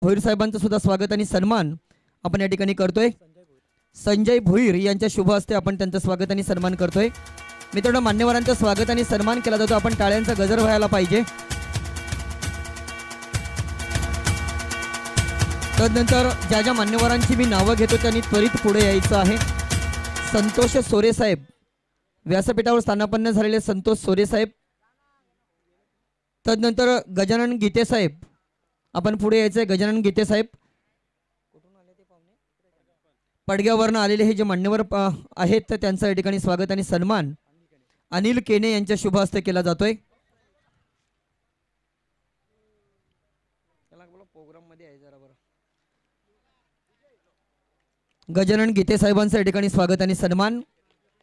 भोईर साहेबांचं सुद्धा स्वागत आणि सन्मान आपण या ठिकाणी करतोय। संजय भोईर यांच्या शुभ हस्ते आपण त्यांचं स्वागत आणि सन्मान करतोय। मित्रांनो, मान्यवरांचं स्वागत आणि सन्मान केला जातो, आपण टाळ्यांचा गजर व्हायला पाहिजे। तदनंतर ज्या ज्या मान्यवरांची मी नावं घेतो त्यांनी त्वरित पुढे यायचं आहे। संतोष सोरे साहेब, व्यासपीठावर स्थानापन्न झालेले संतोष सोरे साहेब। तदनंतर गजानन गीते साहेब, आपण पुढे यायचंय। गजानन गीते साहेब पडग्यावरनं आलेले हे जे मान्यवर आहेत तर त्यांचं या ठिकाणी स्वागत आणि सन्मान अनिल केने यांच्या शुभ हस्ते केला जातोय। गजानन गीते साहेबांचं या ठिकाणी स्वागत आणि सन्मान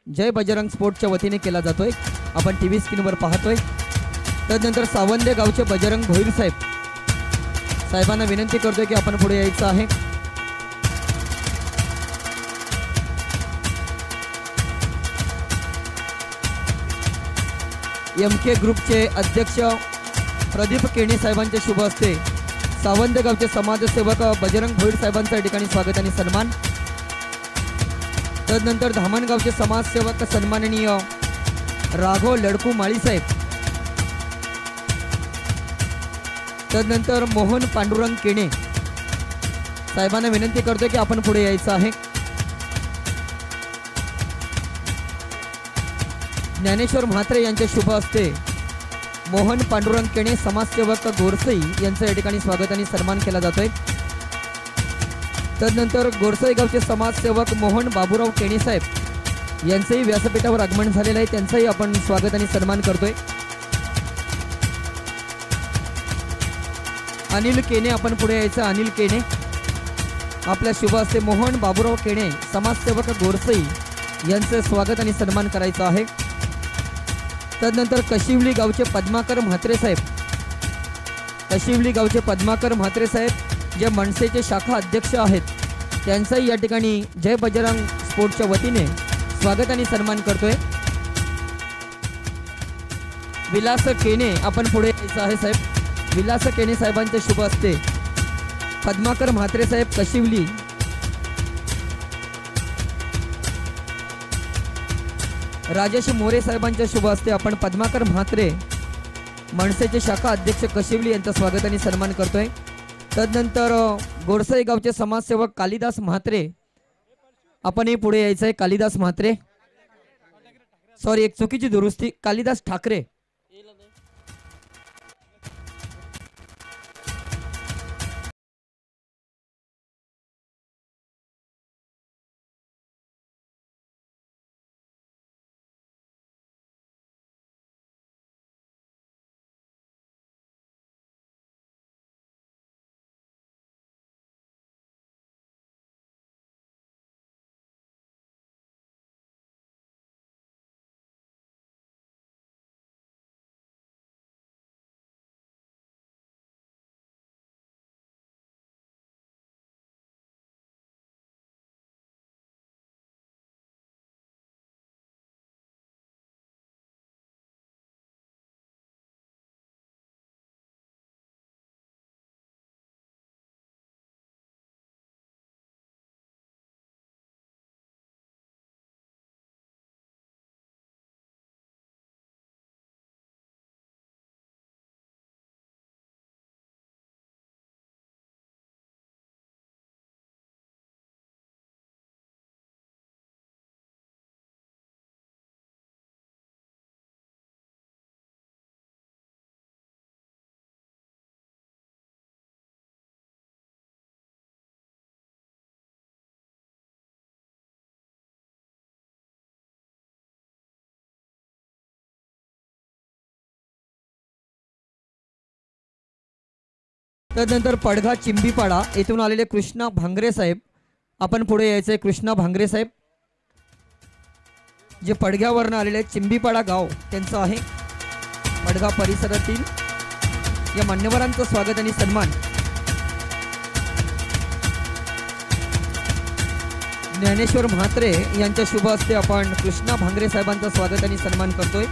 जय बजरंग स्पोर्टच्या वतीने केला जातोय, आपण टीव्ही स्क्रीनवर पाहतोय। तदनंतर सावंदे गावचे बजरंग भोईर साहेबांना विनंती करतोय की आपण पुढे यायचं आहे। एमके ग्रुपचे अध्यक्ष प्रदीप केणे साहेबांच्या शुभ हस्ते सावंदे गावचे समाजसेवक बजरंग भोईर साहेबांचं या ठिकाणी स्वागत आणि सन्मान। तदनंतर धामणगावचे समाजसेवक सन्माननीय राघव लडकू माळी साहेब। तदनंतर मोहन पांडुरंग केणे साहेबांना विनंती करतोय की आपण पुढे यायचं आहे। ज्ञानेश्वर म्हात्रे यांच्या शुभ हस्ते मोहन पांडुरंग केणे समाजसेवक गोरसई यांचं या ठिकाणी स्वागत आणि सन्मान केला जातोय। तदनंतर गोरसई गावचे समाजसेवक मोहन बाबूराव केणे साहेब यांचंही व्यासपीठावर आगमन झालेलं आहे, त्यांचंही आपण स्वागत आणि सन्मान करतोय। अनिल केने, आपण पुढे यायचं। अनिल केने आपल्या शुभ हस्ते मोहन बाबूराव केणे समाजसेवक गोरसई यांचं स्वागत आणि सन्मान करायचं आहे। तदनंतर कशिवली गावचे पद्माकर म्हात्रे साहेब, कशिवली गावचे पद्माकर म्हात्रे साहेब जे मनसेचे शाखा अध्यक्ष आहेत, त्यांचाही या ठिकाणी जय बजरंग स्पोर्टच्या वतीने स्वागत आणि सन्मान करतोय। विलास केने, आपण पुढे यायचं आहे साहेब। विलास केने साहेबांच्या शुभ हस्ते पद्माकर म्हात्रे साहेब कशिवली राजेश मोरे साहेबांच्या शुभ हस्ते आपण पद्माकर म्हात्रे मनसेचे शाखा अध्यक्ष कशिवली यांचं स्वागत आणि सन्मान करतोय। तदनंतर गोरसई गावचे समाजसेवक कालिदास म्हात्रे, आपणही पुढे यायचंय। कालिदास म्हात्रे, सॉरी एक चुकीची दुरुस्ती, कालिदास ठाकरे। तदनंतर पडघा चिंबीपाडा येथून आलेले कृष्णा भांगरे साहेब, आपण पुढे यायचंय। कृष्णा भांगरे साहेब जे पडघ्यावरनं आलेले चिंबीपाडा गाव त्यांचं आहे, पडघा परिसरातील या मान्यवरांचं स्वागत आणि सन्मान। ज्ञानेश्वर म्हात्रे यांच्या शुभ हस्ते आपण कृष्णा भांगरे साहेबांचं स्वागत आणि सन्मान करतोय।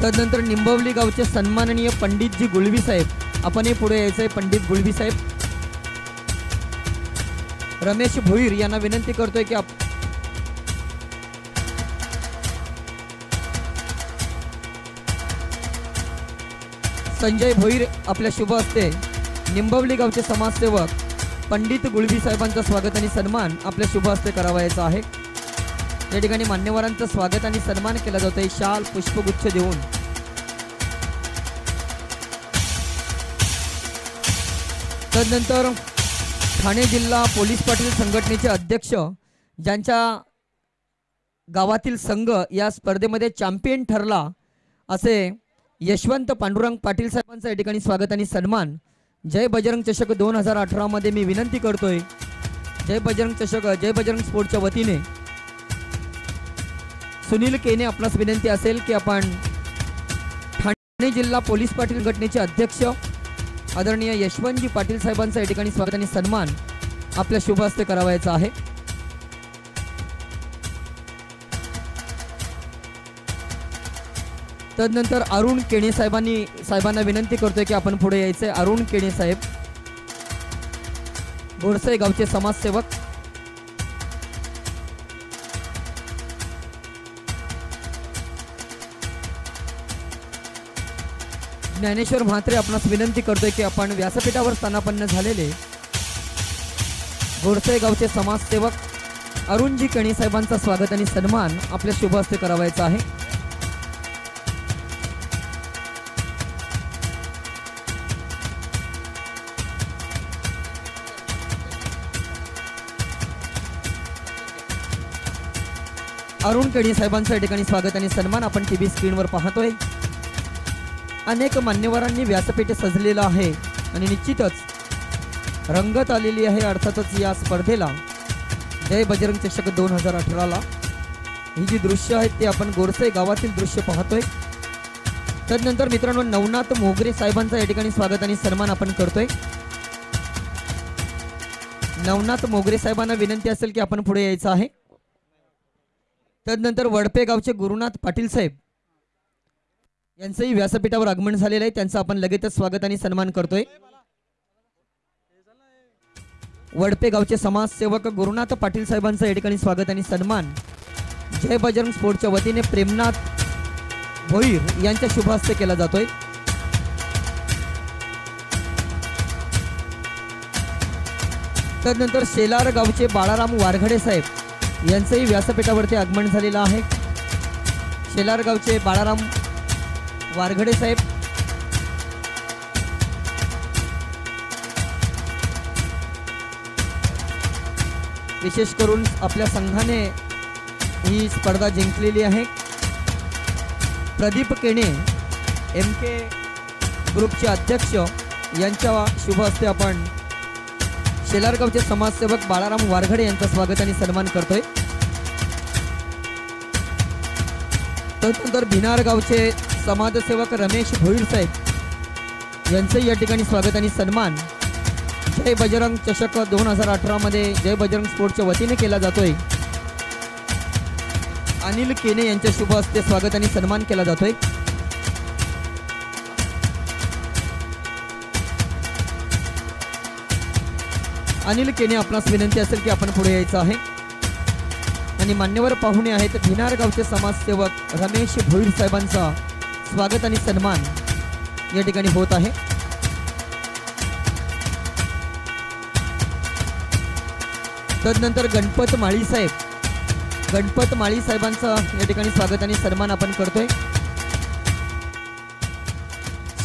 तदनंतर निंबवली गावचे सन्माननीय पंडितजी गुळवी साहेब आपणही पुढे यायचंय. पंडित गुळवी साहेब. रमेश भोईर यांना विनंती करतोय की संजय भोईर आपल्या शुभ हस्ते निंबवली गावचे समाजसेवक पंडित गुळवी साहेबांचं स्वागत आणि सन्मान आपल्या शुभ हस्ते करावायचा आहे. या ठिकाणी मान्यवरांचं स्वागत आणि सन्मान केला जातोय शाल पुष्पगुच्छ देऊन. तदनंतर ठाणे जिल्हा पोलीस पाटील संघटनेचे अध्यक्ष ज्यांच्या गावातील संघ या स्पर्धेमध्ये चॅम्पियन ठरला असे यशवंत पांडुरंग पाटील साहेबांचं या ठिकाणी स्वागत आणि सन्मान. जय बजरंग चषक 2018 मध्ये मी विनंती करतोय जय बजरंग चषक जय बजरंग स्पोर्टच्या वतीने सुनील केने आपणास विनंती असेल की आपण ठाणे जिल्हा पोलीस पाटील संघटनेचे अध्यक्ष आदरणीय यशवंतजी पाटील साहेबांचं या ठिकाणी स्वागत आणि सन्मान आपल्या शुभ हस्ते करावायचा आहे. तदनंतर अरुण केणे साहेबांना विनंती करतोय की आपण पुढे यायचंय. अरुण केणे साहेब गोरसई गावचे समाजसेवक. ज्ञानेश्वर म्हात्रे आपणास विनंती करतोय की आपण व्यासपीठावर स्थानापन्न झालेले गोरसई गावचे समाजसेवक अरुणजी केणे साहेबांचा स्वागत आणि सन्मान आपल्या शुभ हस्ते करावायचा आहे. अरुण केणी साहेबांचं या ठिकाणी स्वागत आणि सन्मान आपण टीव्ही स्क्रीनवर पाहतोय. अनेक मान्यवरांनी व्यासपीठ सजलेलं आहे आणि निश्चितच रंगत आलेली आहे. अर्थातच या स्पर्धेला जय बजरंग चषक 2018ला ही जी दृश्य आहेत ते आपण गोरसई गावातील दृश्य पाहतोय. तदनंतर मित्रांनो नवनाथ मोगरे साहेबांचं या ठिकाणी स्वागत आणि सन्मान आपण करतोय. नवनाथ मोगरे साहेबांना विनंती असेल की आपण पुढे यायचं आहे. तदनंतर वडपे गावचे गुरुनाथ पाटील साहेब यांचंही व्यासपीठावर आगमन झालेलं आहे. त्यांचं आपण लगेचच स्वागत आणि सन्मान करतोय. वडपे गावचे समाजसेवक गुरुनाथ पाटील साहेबांचं या ठिकाणी स्वागत आणि सन्मान जय बजरंग स्पोर्टच्या वतीने प्रेमनाथ भोईर यांच्या शुभ हस्ते केला जातोय. तदनंतर शेलार गावचे बाळाराम वारघडे साहेब यांचंही व्यासपीठावरती आगमन झालेलं आहे. शेलार गावचे बाळाराम वारघडे साहेब विशेष करून आपल्या संघाने ही स्पर्धा जिंकलेली आहे. प्रदीप केणे MK ग्रुपचे अध्यक्ष यांच्या शुभ हस्ते आपण शेलारगावचे समाजसेवक बाळाराम वारघडे यांचं स्वागत आणि सन्मान करतोय. तदनंतर भिनार गावचे समाजसेवक रमेश भोईर साहेब यांचंही या ठिकाणी स्वागत आणि सन्मान जय बजरंग चषक 2018 मध्ये जय बजरंग स्पोर्टच्या वतीने केला जातोय. अनिल केने यांच्या शुभ हस्ते स्वागत आणि सन्मान केला जातोय. अनिल केने आपणास विनंती असेल की आपण पुढे यायचं आहे. आणि मान्यवर पाहुणे आहेत भिनार गावचे समाजसेवक रमेश भोईर साहेबांचा स्वागत आणि सन्मान या ठिकाणी होत आहे. तदनंतर गणपत माळी साहेबांचा या ठिकाणी स्वागत आणि सन्मान आपण करतोय.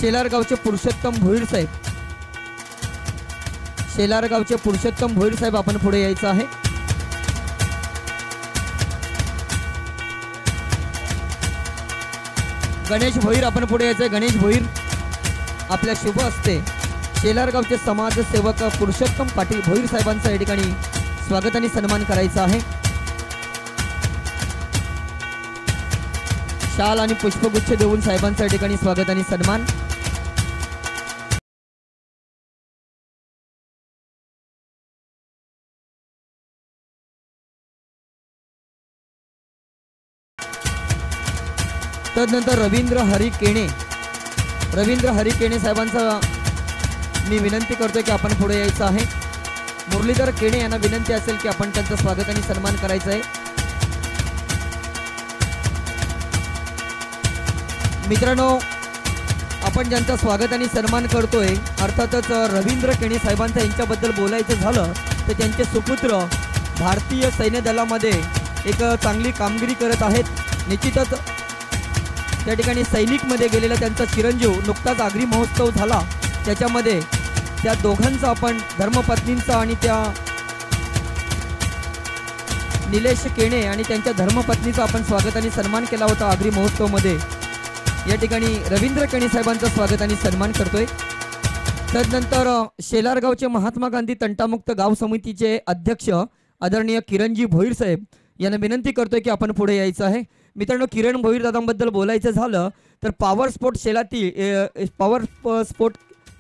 शेलार गावचे पुरुषोत्तम भोईर साहेब आपण पुढे यायचं आहे. गणेश भोईर आपण पुढे यायचंय. गणेश भोईर आपल्या शुभ हस्ते शेलार गावचे समाजसेवक पुरुषोत्तम पाटील भोईर साहेबांचा या ठिकाणी स्वागत आणि सन्मान करायचा आहे. शाल आणि पुष्पगुच्छ देऊन साहेबांचा या ठिकाणी स्वागत आणि सन्मान. तदनंतर रवींद्र हरी केणे साहेबांचा मी विनंती करतोय की आपण पुढे यायचं आहे. मुरलीधर केणे यांना विनंती असेल की आपण त्यांचं स्वागत आणि सन्मान करायचा आहे. मित्रांनो, आपण ज्यांचा स्वागत आणि सन्मान करतोय अर्थातच रवींद्र केणे साहेबांचं यांच्याबद्दल बोलायचं झालं तर त्यांचे सुपुत्र भारतीय सैन्य दलामध्ये एक चांगली कामगिरी करत आहेत. निश्चितच त्या ठिकाणी सैनिकमध्ये गेलेला त्यांचा चिरंजीव नुकताच आगरी महोत्सव झाला, त्याच्यामध्ये त्या दोघांचा आपण धर्मपत्नींचा आणि त्या निलेश केणे आणि त्यांच्या धर्मपत्नीचा आपण स्वागत आणि सन्मान केला होता आगरी महोत्सवमध्ये. या ठिकाणी रवींद्र केणे साहेबांचं स्वागत आणि सन्मान करतोय. तदनंतर शेलारगावचे महात्मा गांधी तंटामुक्त गाव समितीचे अध्यक्ष आदरणीय किरणजी भोईर साहेब यांना विनंती करतोय की आपण पुढे यायचं आहे. मित्रांनो, किरण भोईर दादांबद्दल बोलायचं झालं तर पॉवर स्पोर्ट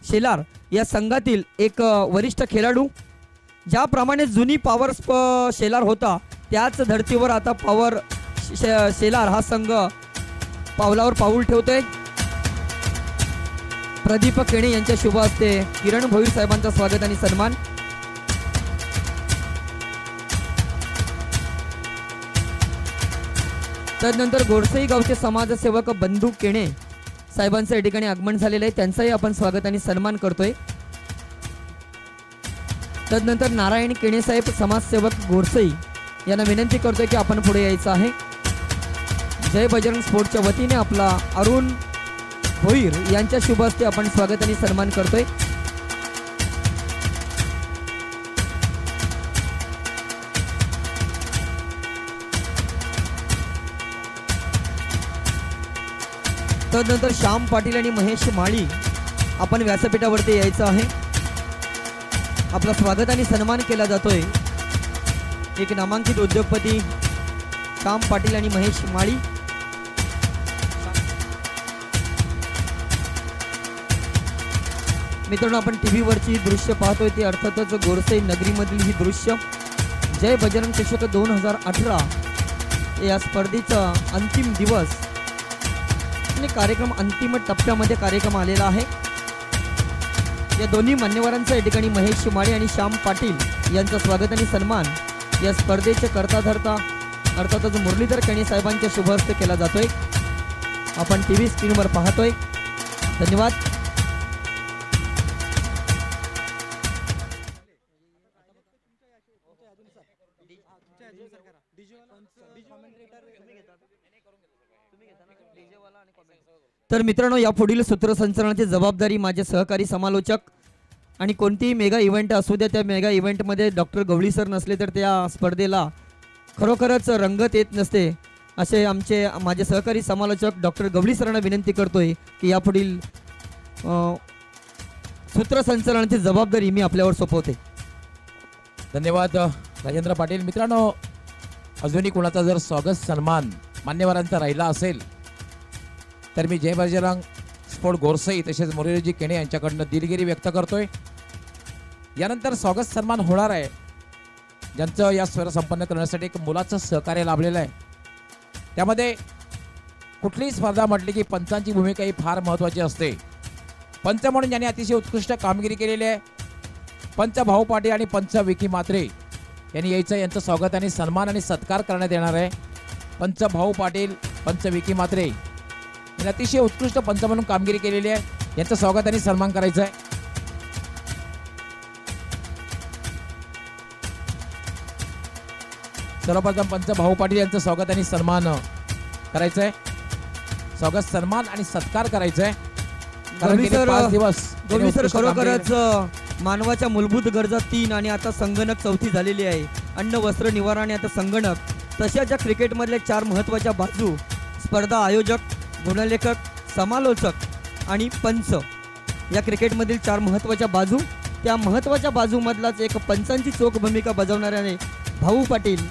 शेलार या संघातील एक वरिष्ठ खेळाडू. ज्याप्रमाणे जुनी पॉवर शेलार होता त्याच धर्तीवर आता पॉवर शेलार हा संघ पावलावर पाऊल ठेवतोय. प्रदीप केणे यांच्या शुभ हस्ते किरण भोईर साहेबांचा स्वागत आणि सन्मान. तदनंतर गोरसई गावचे समाजसेवक बंधू केणे साहेबांचं या ठिकाणी आगमन झालेलं आहे, त्यांचाही आपण स्वागत आणि सन्मान करतोय. तदनंतर नारायण केणे साहेब समाजसेवक गोरसई यांना विनंती करतोय की आपण पुढे यायचं आहे. जय बजरंग स्पोर्टच्या वतीने आपला अरुण भोईर यांच्या शुभ हस्ते आपण स्वागत आणि सन्मान करतोय. तदनंतर श्याम पाटील आणि महेश माळी आपण व्यासपीठावरती यायचं आहे. आपला स्वागत आणि सन्मान केला जातोय. एक नामांकित उद्योगपती श्याम पाटील आणि महेश माळी. मित्रांनो, आपण टीव्ही वरची दृश्य पाहतोय ती अर्थातच गोरसई नगरीमधील ही दृश्य. जय बजरंग चषक 2018 या स्पर्धेचा अंतिम दिवस आणि कार्यक्रम अंतिम टप्प्यामध्ये कार्यक्रम आलेला आहे. या दोन्ही मान्यवरांचा या ठिकाणी महेश माळी आणि श्याम पाटील यांचं स्वागत आणि सन्मान या स्पर्धेचे करता धरता अर्थातच मुरलीधर केणे साहेबांच्या शुभ हस्ते केला जातोय. आपण टीव्ही स्क्रीनवर पाहतोय. धन्यवाद. तर मित्रांनो, या पुढील सूत्रसंचालनाची जबाबदारी माझे सहकारी समालोचक आणि कोणतीही मेगा इव्हेंट असू द्या, त्या मेगा इव्हेंटमध्ये डॉक्टर गवळी सर नसले तर त्या स्पर्धेला खरोखरच रंगत येत नसते, असे माझे सहकारी समालोचक डॉक्टर गवळी सरांना विनंती करतोय की यापुढील सूत्रसंचालनाची जबाबदारी मी आपल्यावर सोपवते. धन्यवाद राजेंद्र पाटील. मित्रांनो, अजूनही कोणाचा जर स्वागत सन्मान मान्यवरांचा राहिला असेल तर मी जय बजरंग स्पोर्ट गोरसई तसेच मुरलीजी केणे यांच्याकडनं दिलगिरी व्यक्त करतोय. यानंतर स्वागत सन्मान होणार आहे ज्यांचं या स्पर्धा संपन्न करण्यासाठी एक मुलाचं सहकार्य लाभलेलं आहे. त्यामध्ये कुठलीही स्पर्धा म्हटली की पंचांची भूमिका ही फार महत्त्वाची असते. पंच म्हणून ज्यांनी अतिशय उत्कृष्ट कामगिरी केलेली आहे पंच भाऊ पाटील आणि पंच विकी मात्रे यांनी यायचं. यांचं स्वागत आणि सन्मान आणि सत्कार करण्यात येणार आहे. पंच भाऊ पाटील पंच विकी मात्रे यांनी अतिशय उत्कृष्ट पंच म्हणून कामगिरी केलेली आहे, यांचं स्वागत आणि सन्मान करायचं आहे. सर्वप्रथम पंच भाऊ पाटील यांचं स्वागत आणि सन्मान करायचं आहे. स्वागत सन्मान आणि सत्कार करायचा आहे. कारण गेले 5 दिवस सर खरोखरच मानवाच्या मूलभूत गरजा 3 आणि आता संगणक 4थी झालेली आहे. अन्न वस्त्र निवारा आणि आता संगणक. तशाच या क्रिकेटमधल्या 4 महत्त्वाच्या बाजू स्पर्धा आयोजक, गुणलेखक, समालोचक आणि पंच या क्रिकेटमधील 4 महत्त्वाच्या बाजू. त्या महत्त्वाच्या बाजूमधलाच एक पंचांची चोख भूमिका बजावणाऱ्याने भाऊ पाटील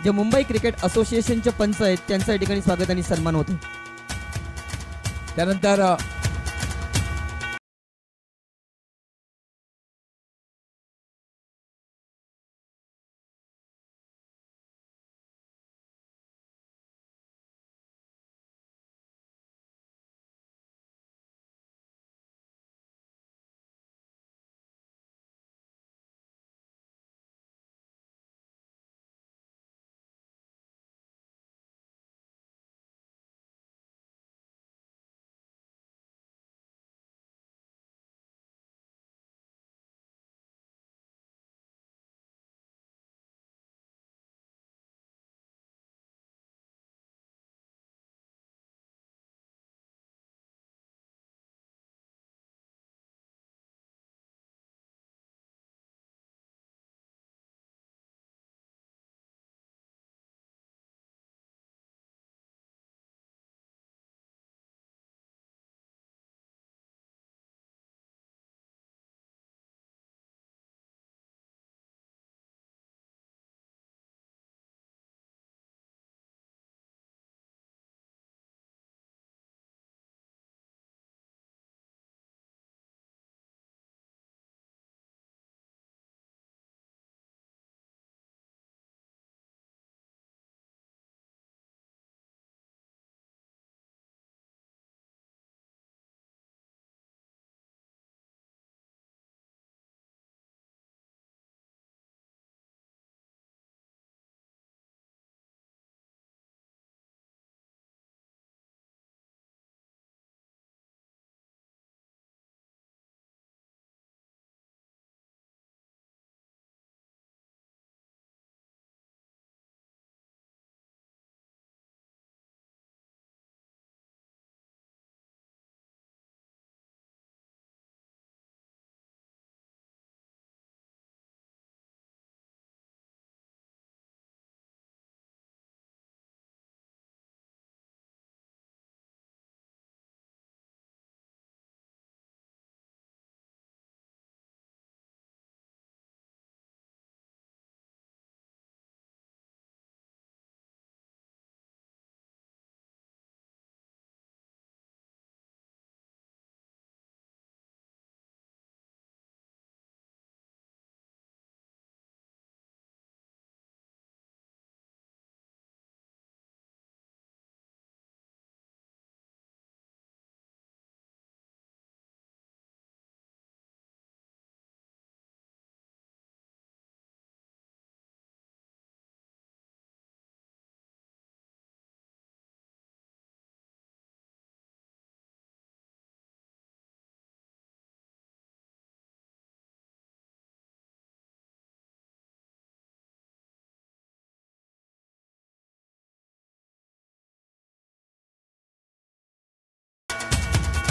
जे मुंबई क्रिकेट असोसिएशनचे पंच आहेत त्यांच्या या ठिकाणी स्वागत आणि सन्मान होते. त्यानंतर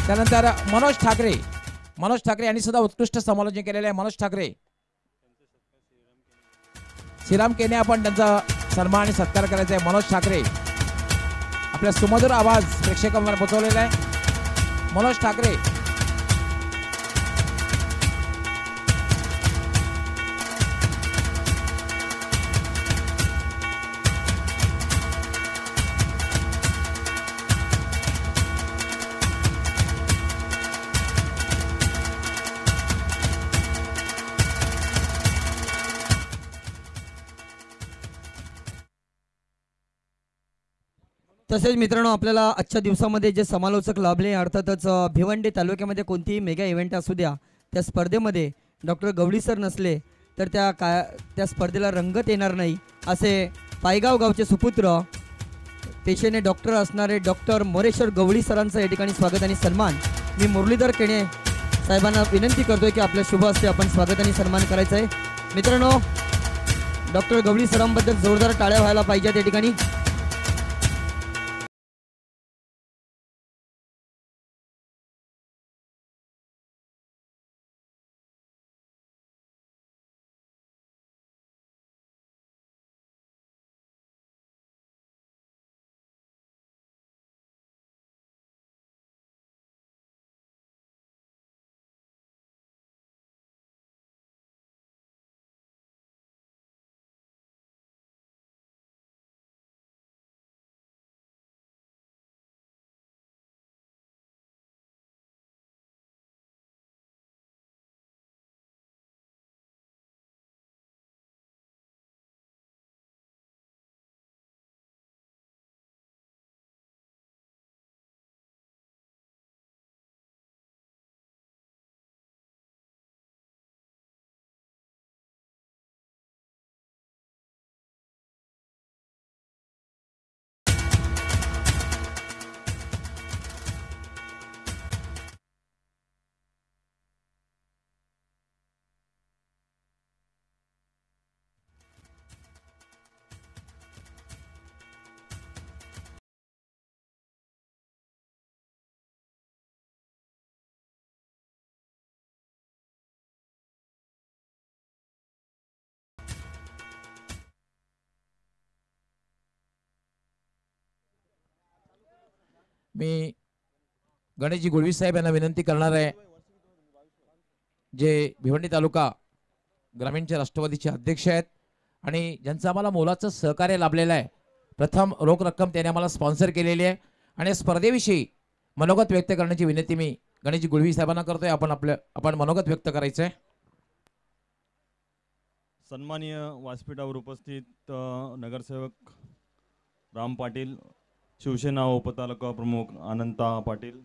त्यानंतर मनोज ठाकरे यांनी सुद्धा उत्कृष्ट समालोचन केलेले आहे. मनोज ठाकरे, श्रीराम केने आपण त्यांचा सन्मान आणि सत्कार करायचा आहे. मनोज ठाकरे आपल्या सुमधुर आवाज प्रेक्षकांवर पोहोचवलेला आहे. मनोज ठाकरे तसेच मित्रांनो, आपल्याला आजच्या दिवसामध्ये जे समालोचक लाभले, अर्थातच भिवंडी तालुक्यामध्ये कोणतीही मेगा इव्हेंट असू द्या, त्या स्पर्धेमध्ये डॉक्टर गवळी सर नसले तर त्या स्पर्धेला रंगत येणार नाही, असे पायगाव गावचे सुपुत्र पेशेने डॉक्टर असणारे डॉक्टर मोरेश्वर गवळी सरांचं या ठिकाणी स्वागत आणि सन्मान मी मुरलीधर केणे साहेबांना विनंती करतोय की आपल्या शुभ हस्ते आपण स्वागत आणि सन्मान करायचं आहे. मित्रांनो, डॉक्टर गवळी सरांबद्दल जोरदार टाळ्या व्हायला पाहिजेत या ठिकाणी. मी गणेशजी गुळवी साहेब यांना विनंती करणार आहे, जे भिवंडी तालुका ग्रामीणचे राष्ट्रवादीचे अध्यक्ष आहेत आणि ज्यांचं आम्हाला मोलाचं सहकार्य लाभलेलं आहे. प्रथम रोख रक्कम त्याने आम्हाला स्पॉन्सर केलेली आहे आणि स्पर्धेविषयी मनोगत व्यक्त करण्याची विनंती मी गणेशजी गुळवी साहेबांना करतोय. आपण मनोगत व्यक्त करायचं आहे. सन्माननीय व्यासपीठावर उपस्थित नगरसेवक राम पाटील, शिवसेना उपतालुका प्रमुख अनंता पाटील,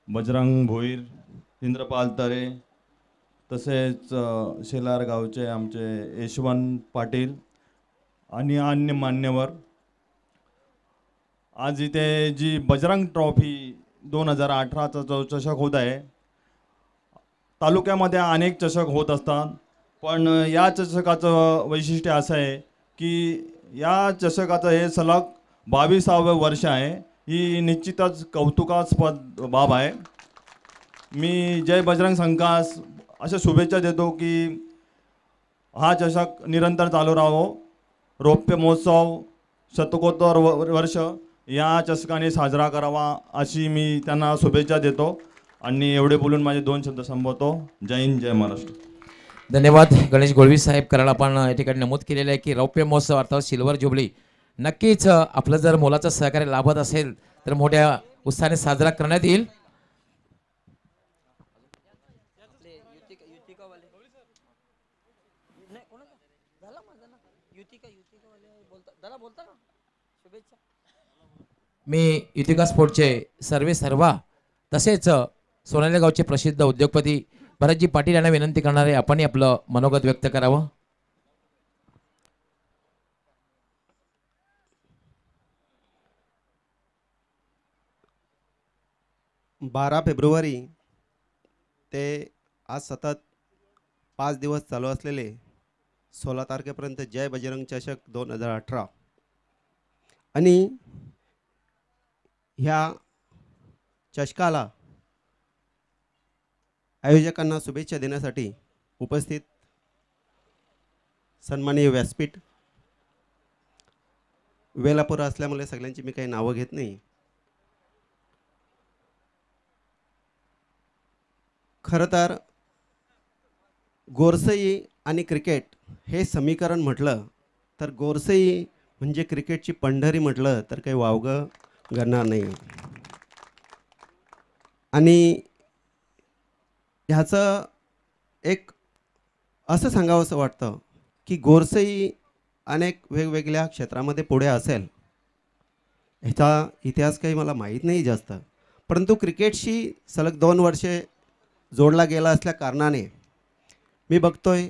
बजरंग भोईर, इंद्रपाल तरे, तसेच शेलार गावचे आमचे यशवंत पाटील आणि अन्य मान्यवर, आज इथे जी बजरंग ट्रॉफी 2018चा जो चषक होत आहे, तालुक्यामध्ये अनेक चषक होत असतात, पण या चषकाचं वैशिष्ट्य असं आहे की या चषकाचं हे सलग 22वे वर्ष आहे. ही निश्चितच कौतुकास्पद बाब आहे. मी जय बजरंग संघास अशा शुभेच्छा देतो की हा चषक निरंतर चालू राहावो. रौप्य महोत्सव शतकोत्तर वर्ष या चषकाने साजरा करावा अशी मी त्यांना शुभेच्छा देतो आणि एवढे बोलून माझे 2 शब्द संपवतो. जय हिंद, जय महाराष्ट्र. धन्यवाद गणेश गुळवी साहेब. कारण आपण या ठिकाणी नमूद केलेलं आहे की रौप्य महोत्सव अर्थात सिल्वर जुबली नक्कीच आपलं जर मोलाचं सहकार्य लाभत असेल तर मोठ्या उत्साहाने साजरा करण्यात येईल. मी युतिका स्पोर्टचे सर्वा तसेच सोनाली गावचे प्रसिद्ध उद्योगपती भरतजी पाटील यांना विनंती करणार आहे, आपण आपलं मनोगत व्यक्त करावं. 12 फेब्रुवारी ते आज सतत 5 दिवस चालू असलेले 16 तारखेपर्यंत जय बजरंग चषक 2018 आणि ह्या चषकाला आयोजकांना शुभेच्छा देण्यासाठी उपस्थित सन्माननीय व्यासपीठ, वेलापूर असल्यामुळे सगळ्यांची मी काही नावं घेत नाही. खरं तर गोरसई आणि क्रिकेट हे समीकरण म्हटलं तर गोरसई म्हणजे क्रिकेटची पंढरी म्हटलं तर काही वावगं करणार नाही. आणि ह्याचं एक असं सांगावंसं वाटतं की गोरसई अनेक वेगवेगळ्या क्षेत्रामध्ये पुढे असेल, ह्याचा इतिहास काही मला माहीत नाही जास्त, परंतु क्रिकेटशी सलग 2 वर्षे जोडला गेला असल्या कारणाने मी बघतोय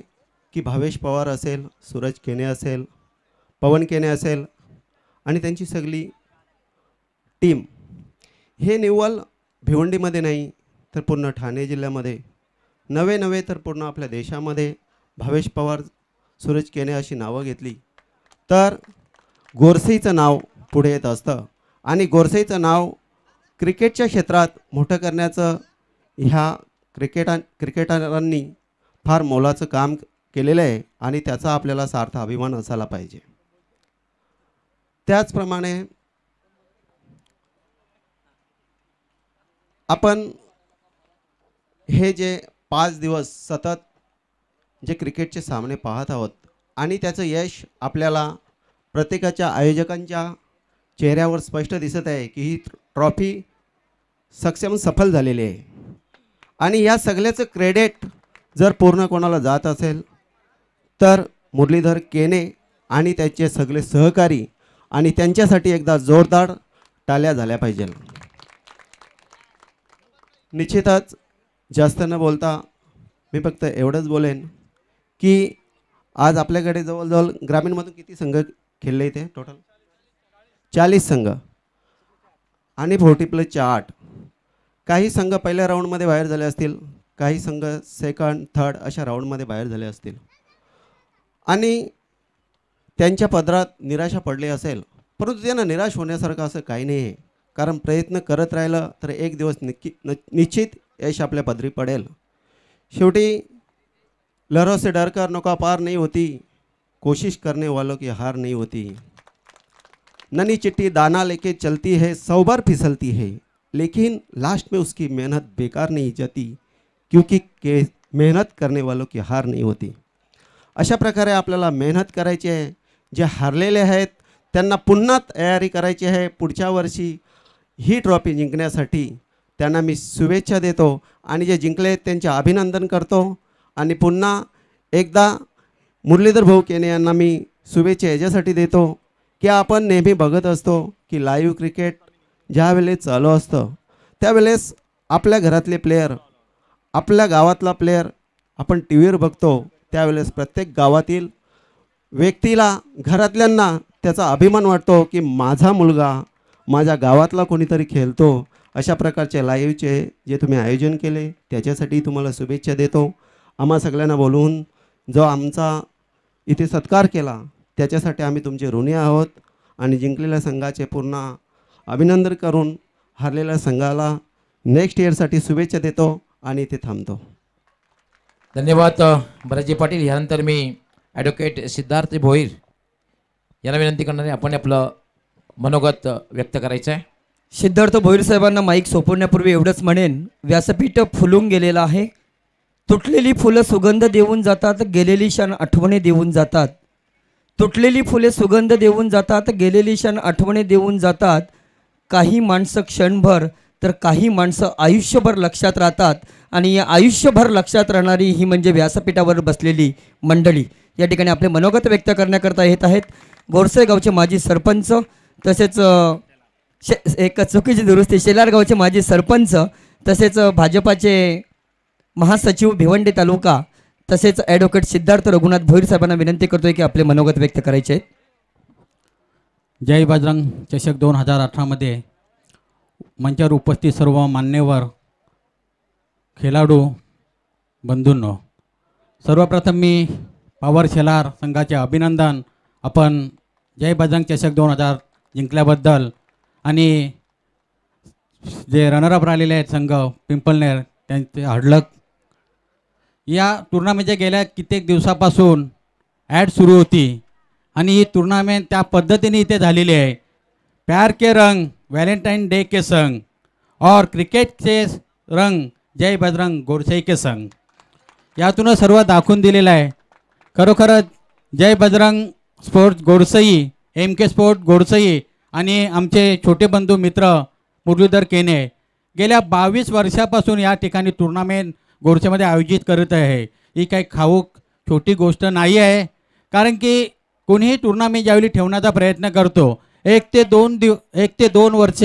की भावेश पवार असेल, सूरज केने असेल, पवन केने असेल आणि त्यांची सगळी टीम हे निव्वळ भिवंडीमध्ये नाही तर पूर्ण ठाणे जिल्ह्यामध्ये, नवे तर पूर्ण आपल्या देशामध्ये भावेश पवार, सूरज केने अशी नावं घेतली तर गोरसईचं नाव पुढे येत असतं. आणि गोरसईचं नाव क्रिकेटच्या क्षेत्रात मोठं करण्याचं ह्या क्रिकेटरांनी फार मोलाचं काम केलेलं आहे आणि त्याचा आपल्याला सार्थ अभिमान असायला पाहिजे. त्याचप्रमाणे आपण हे जे 5 दिवस सतत जे क्रिकेटचे सामने पाहत आहोत आणि त्याचं यश आपल्याला प्रत्येकाच्या आयोजकांच्या चेहऱ्यावर स्पष्ट दिसत आहे की ही ट्रॉफी सफल झालेली आहे. आणि या सगळ्याचं क्रेडिट जर पूर्ण कोणाला जात असेल तर मुरलीधर केने आणि त्याचे सगळे सहकारी, आणि त्यांच्यासाठी एकदा जोरदार टाळ्या झाल्या पाहिजे. निश्चितच जास्त न बोलता मी फक्त एवढंच बोलेन की आज आपल्याकडे जवळजवळ ग्रामीणमधून किती संघ खेळले इथे टोटल? 40 संघ आणि 40+4 8. काही संघ पहिल्या राऊंडमध्ये बाहेर झाले असतील, काही संघ सेकंड थर्ड अशा राऊंडमध्ये बाहेर झाले असतील आणि त्यांच्या पदरात निराशा पडली असेल, परंतु त्यांना निराश होण्यासारखं असं काही नाही आहे. कारण प्रयत्न करत राहिलं तर एक दिवस निश्चित यश आपल्या पदरी पडेल. शेवटी लहरों से डर कर नौका पार नहीं होती, कोशिश करने वालों की हार नहीं होती. ननी चिट्टी दाना लेके चलती है, 100 बार फिसलती है, लेकिन लास्ट में उसकी मेहनत बेकार नहीं जाती, क्योंकि मेहनत करने वालों की हार नहीं होती. अशा प्रकारे आपल्याला मेहनत करायची आहे. जे हारलेले आहेत त्यांना पुन्हा तयारी करायची आहे पुढच्या वर्षी ही ट्रॉफी जिंकण्यासाठी. त्यांना मी शुभेच्छा देतो आणि जे जिंकले त्यांचे अभिनंदन करतो. आणि पुन्हा एकदा मुरलीधर भाऊ केने यांना मी शुभेच्छा याच्यासाठी देतो की आपण नेहमी बघत असतो की लाईव्ह क्रिकेट ज्या वेळेस चालू असतं त्यावेळेस आपल्या घरातले प्लेयर, आपल्या गावातला प्लेयर आपण टी व्हीवर बघतो, त्यावेळेस प्रत्येक गावातील व्यक्तीला, घरातल्यांना त्याचा अभिमान वाटतो की माझा मुलगा माझ्या गावातला कोणीतरी खेळतो. अशा प्रकारचे लाईव्हचे जे तुम्ही आयोजन केले त्याच्यासाठी तुम्हाला शुभेच्छा देतो. आम्हा सगळ्यांना बोलवून जो आमचा इथे सत्कार केला त्याच्यासाठी आम्ही तुमचे ऋणी आहोत. आणि जिंकलेल्या संघाचे पूर्ण अभिनंदन करून हारलेल्या संघाला नेक्स्ट इयरसाठी शुभेच्छा देतो आणि इथे थांबतो. धन्यवाद बराजी पाटील. यानंतर मी ॲडव्होकेट सिद्धार्थ भोईर यांना विनंती करणार आहे, आपण आपलं मनोगत व्यक्त करायचं आहे. सिद्धार्थ भोईर साहेबांना माईक सोपवण्यापूर्वी एवढंच म्हणेन, व्यासपीठ फुलून गेलेलं आहे. तुटलेली फुलं सुगंध देऊन जातात, गेलेली क्षण आठवणी देऊन जातात. तुटलेली फुले सुगंध देऊन जातात, गेलेली क्षण आठवणी देऊन जातात. काही माणसं क्षणभर तर काही माणसं आयुष्यभर लक्षात राहतात. आणि या आयुष्यभर लक्षात राहणारी ही म्हणजे व्यासपीठावर बसलेली मंडळी. या ठिकाणी आपले मनोगत व्यक्त करण्याकरता येत आहेत गोरसे गावचे माजी सरपंच, तसेच एक चुकीची दुरुस्ती, शेलार गावचे माजी सरपंच, तसेच भाजपाचे महासचिव भिवंडी तालुका, तसेच ॲडव्होकेट सिद्धार्थ रघुनाथ भोईर साहेबांना विनंती करतोय की आपले मनोगत व्यक्त करायचे आहेत. जय बजरंग चषक 2018मध्ये मंचावर उपस्थित सर्व मान्यवर खेळाडू बंधूंनो, सर्वप्रथम मी पॉवर शेलार संघाचे अभिनंदन. आपण जय बजरंग चषक 2000 जिंकल्याबद्दल. आणि जे रनरअप राहिलेले आहेत संघ पिंपलनेर, त्यांचे हडलक या टुर्नामेंटच्या गेल्या कित्येक दिवसापासून ॲड सुरू होती आणि ही टुर्नामेंट त्या पद्धतीने इथे झालेली आहे. प्यार के रंग वैलेंटाइन डे के संग और क्रिकेट के रंग जय बजरंग गोरसाई के संग, यातूनच सर्व दाखवून दिलेलं आहे. खरोखरच जय बजरंग स्पोर्ट्स गोरसई, एम के स्पोर्ट गोरसई आणि आमचे छोटे बंधू मित्र मुरलीधर केने गेल्या 22 वर्षापासून या ठिकाणी टुर्नामेंट गोरसेमध्ये आयोजित करत आहे. ही काही खाऊक छोटी गोष्ट नाही आहे, कारण की कोणीही टुर्नामेंट ज्यावेळी ठेवण्याचा प्रयत्न करतो 1 ते 2 वर्ष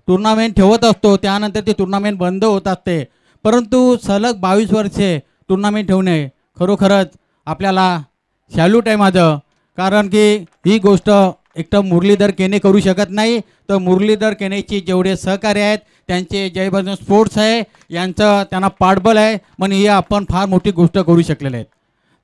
टुर्नामेंट ठेवत असतो, त्यानंतर ती टुर्नामेंट बंद होत असते. परंतु सलग 22 वर्षे टुर्नामेंट ठेवणे खरोखरच आपल्याला सॅल्यूट आहे माझं, कारण की ही गोष्ट एकटं मुरलीधर केने करू शकत नाही, तर मुरलीधर केनेची जेवढे सहकार्य आहेत त्यांचे जय बजरंग स्पोर्ट्स आहे यांचं त्यांना पाठबळ आहे, म्हणून ही आपण फार मोठी गोष्ट करू शकलेले आहेत.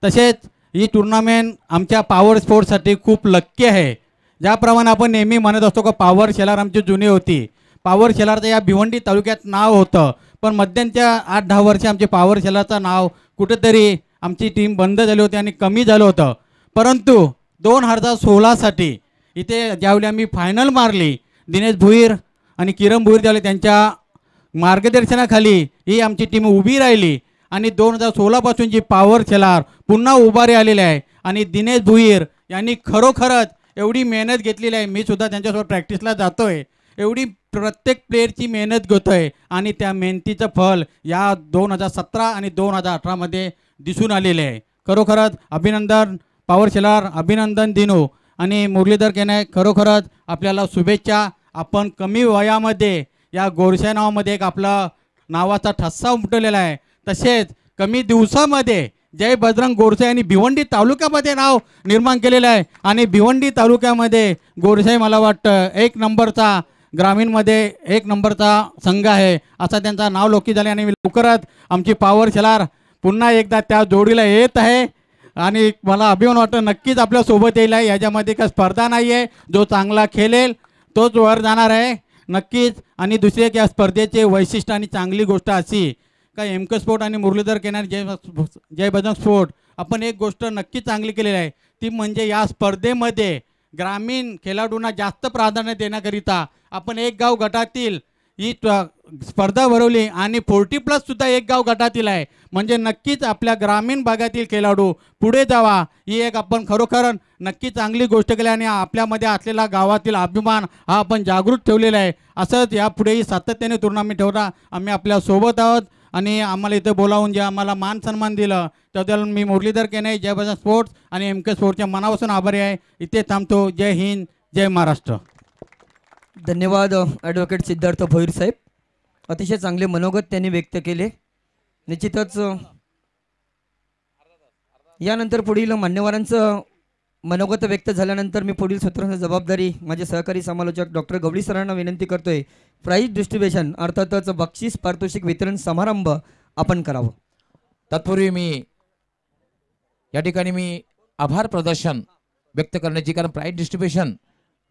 तसेच ही टुर्नामेंट आमच्या पॉवर स्पोर्ट्ससाठी खूप लक्की आहे. ज्याप्रमाणे आपण नेहमी म्हणत असतो का पॉवर शेलार आमची जुनी होती, पॉवर शेलारचं या भिवंडी तालुक्यात नाव होतं, पण मध्यंतच्या 8-10 वर्ष आमचे पॉवर शेलारचं नाव कुठेतरी आमची टीम बंद झाली होती आणि कमी झालं होतं. परंतु 2016साठी इथे ज्यावेळी आम्ही फायनल मारली, दिनेश भुईर आणि किरण भुईर ज्यावेळी त्यांच्या मार्गदर्शनाखाली ही आमची टीम उभी राहिली आणि 2016पासून जी पॉवर शेलार पुन्हा उभारी आलेली आहे आणि दिनेश भुईर यांनी खरोखरच एवढी मेहनत घेतलेली आहे. मी सुद्धा त्यांच्यासोबत प्रॅक्टिसला जातो आहे, एवढी प्रत्येक प्लेअरची मेहनत घेतो आहे आणि त्या मेहनतीचं फल या 2017 आणि 2018मध्ये दिसून आलेले आहे. खरोखरच अभिनंदन पॉवर शेलार, अभिनंदन दिनू आणि मुरलीधर केने, खरोखरच आपल्याला शुभेच्छा. आपण कमी वयामध्ये या गोरसाई नावामध्ये एक आपला नावाचा ठसा उमटवलेला आहे. तसेच कमी दिवसामध्ये जय बजरंग गोरसाई आणि भिवंडी तालुक्यामध्ये नाव निर्माण केलेलं आहे आणि भिवंडी तालुक्यामध्ये गोरसाई मला वाटतं 1 नंबरचा ग्रामीणमध्ये 1 नंबरचा संघ आहे असं त्यांचं नाव लौकिक झाले आणि लवकरच आमची पॉवर शेलार पुन्हा एकदा त्या जोडीला येत आहे आणि मला अभिमान वाटतं नक्कीच आपल्यासोबत येईल आहे. याच्यामध्ये काही स्पर्धा नाही आहे, जो चांगला खेळेल तोच वर जाणार आहे नक्कीच. आणि दुसरी एक या स्पर्धेचे वैशिष्ट्य आणि चांगली गोष्ट अशी का एम के स्पोर्ट आणि मुरलीधर केने जय बजरंग स्पोर्ट आपण एक गोष्ट नक्की चांगली केलेली आहे, ती म्हणजे या स्पर्धेमध्ये ग्रामीण खेळाडूंना जास्त प्राधान्य देण्याकरिता आपण एक गाव गटातील ही स्पर्धा भरवली आणि 40+ सुद्धा एक गाव गटातील आहे, म्हणजे नक्कीच आपल्या ग्रामीण भागातील खेळाडू पुढे जावा, ही एक आपण खरोखर नक्की चांगली गोष्ट केली आणि आपल्यामध्ये असलेला गावातील अभिमान हा आपण जागृत ठेवलेला आहे. असंच यापुढेही सातत्याने टुर्नामेंट ठेवता आम्ही आपल्यासोबत आहोत आणि आम्हाला इथे बोलावून जे आम्हाला मान सन्मान दिलं त्याबद्दल मी मुरलीधर केने, जय बजरंग स्पोर्ट्स आणि एम के स्पोर्ट्सच्या मनापासून आभारी आहे. इथे थांबतो. जय हिंद, जय महाराष्ट्र. धन्यवाद ॲडव्होकेट सिद्धार्थ भोईर साहेब, अतिशय चांगले मनोगत त्यांनी व्यक्त केले. निश्चितच यानंतर पुढील मान्यवरांचं मनोगत व्यक्त झाल्यानंतर मी पुढील सूत्रांची जबाबदारी माझे सहकारी समालोचक डॉक्टर गवळी सरांना विनंती करतोय. प्राईज डिस्ट्रीब्युशन अर्थातच बक्षीस पारितोषिक वितरण समारंभ आपण करावं. तत्पूर्वी मी या ठिकाणी मी आभार प्रदर्शन व्यक्त करण्याची, कारण प्राईज डिस्ट्रीब्युशन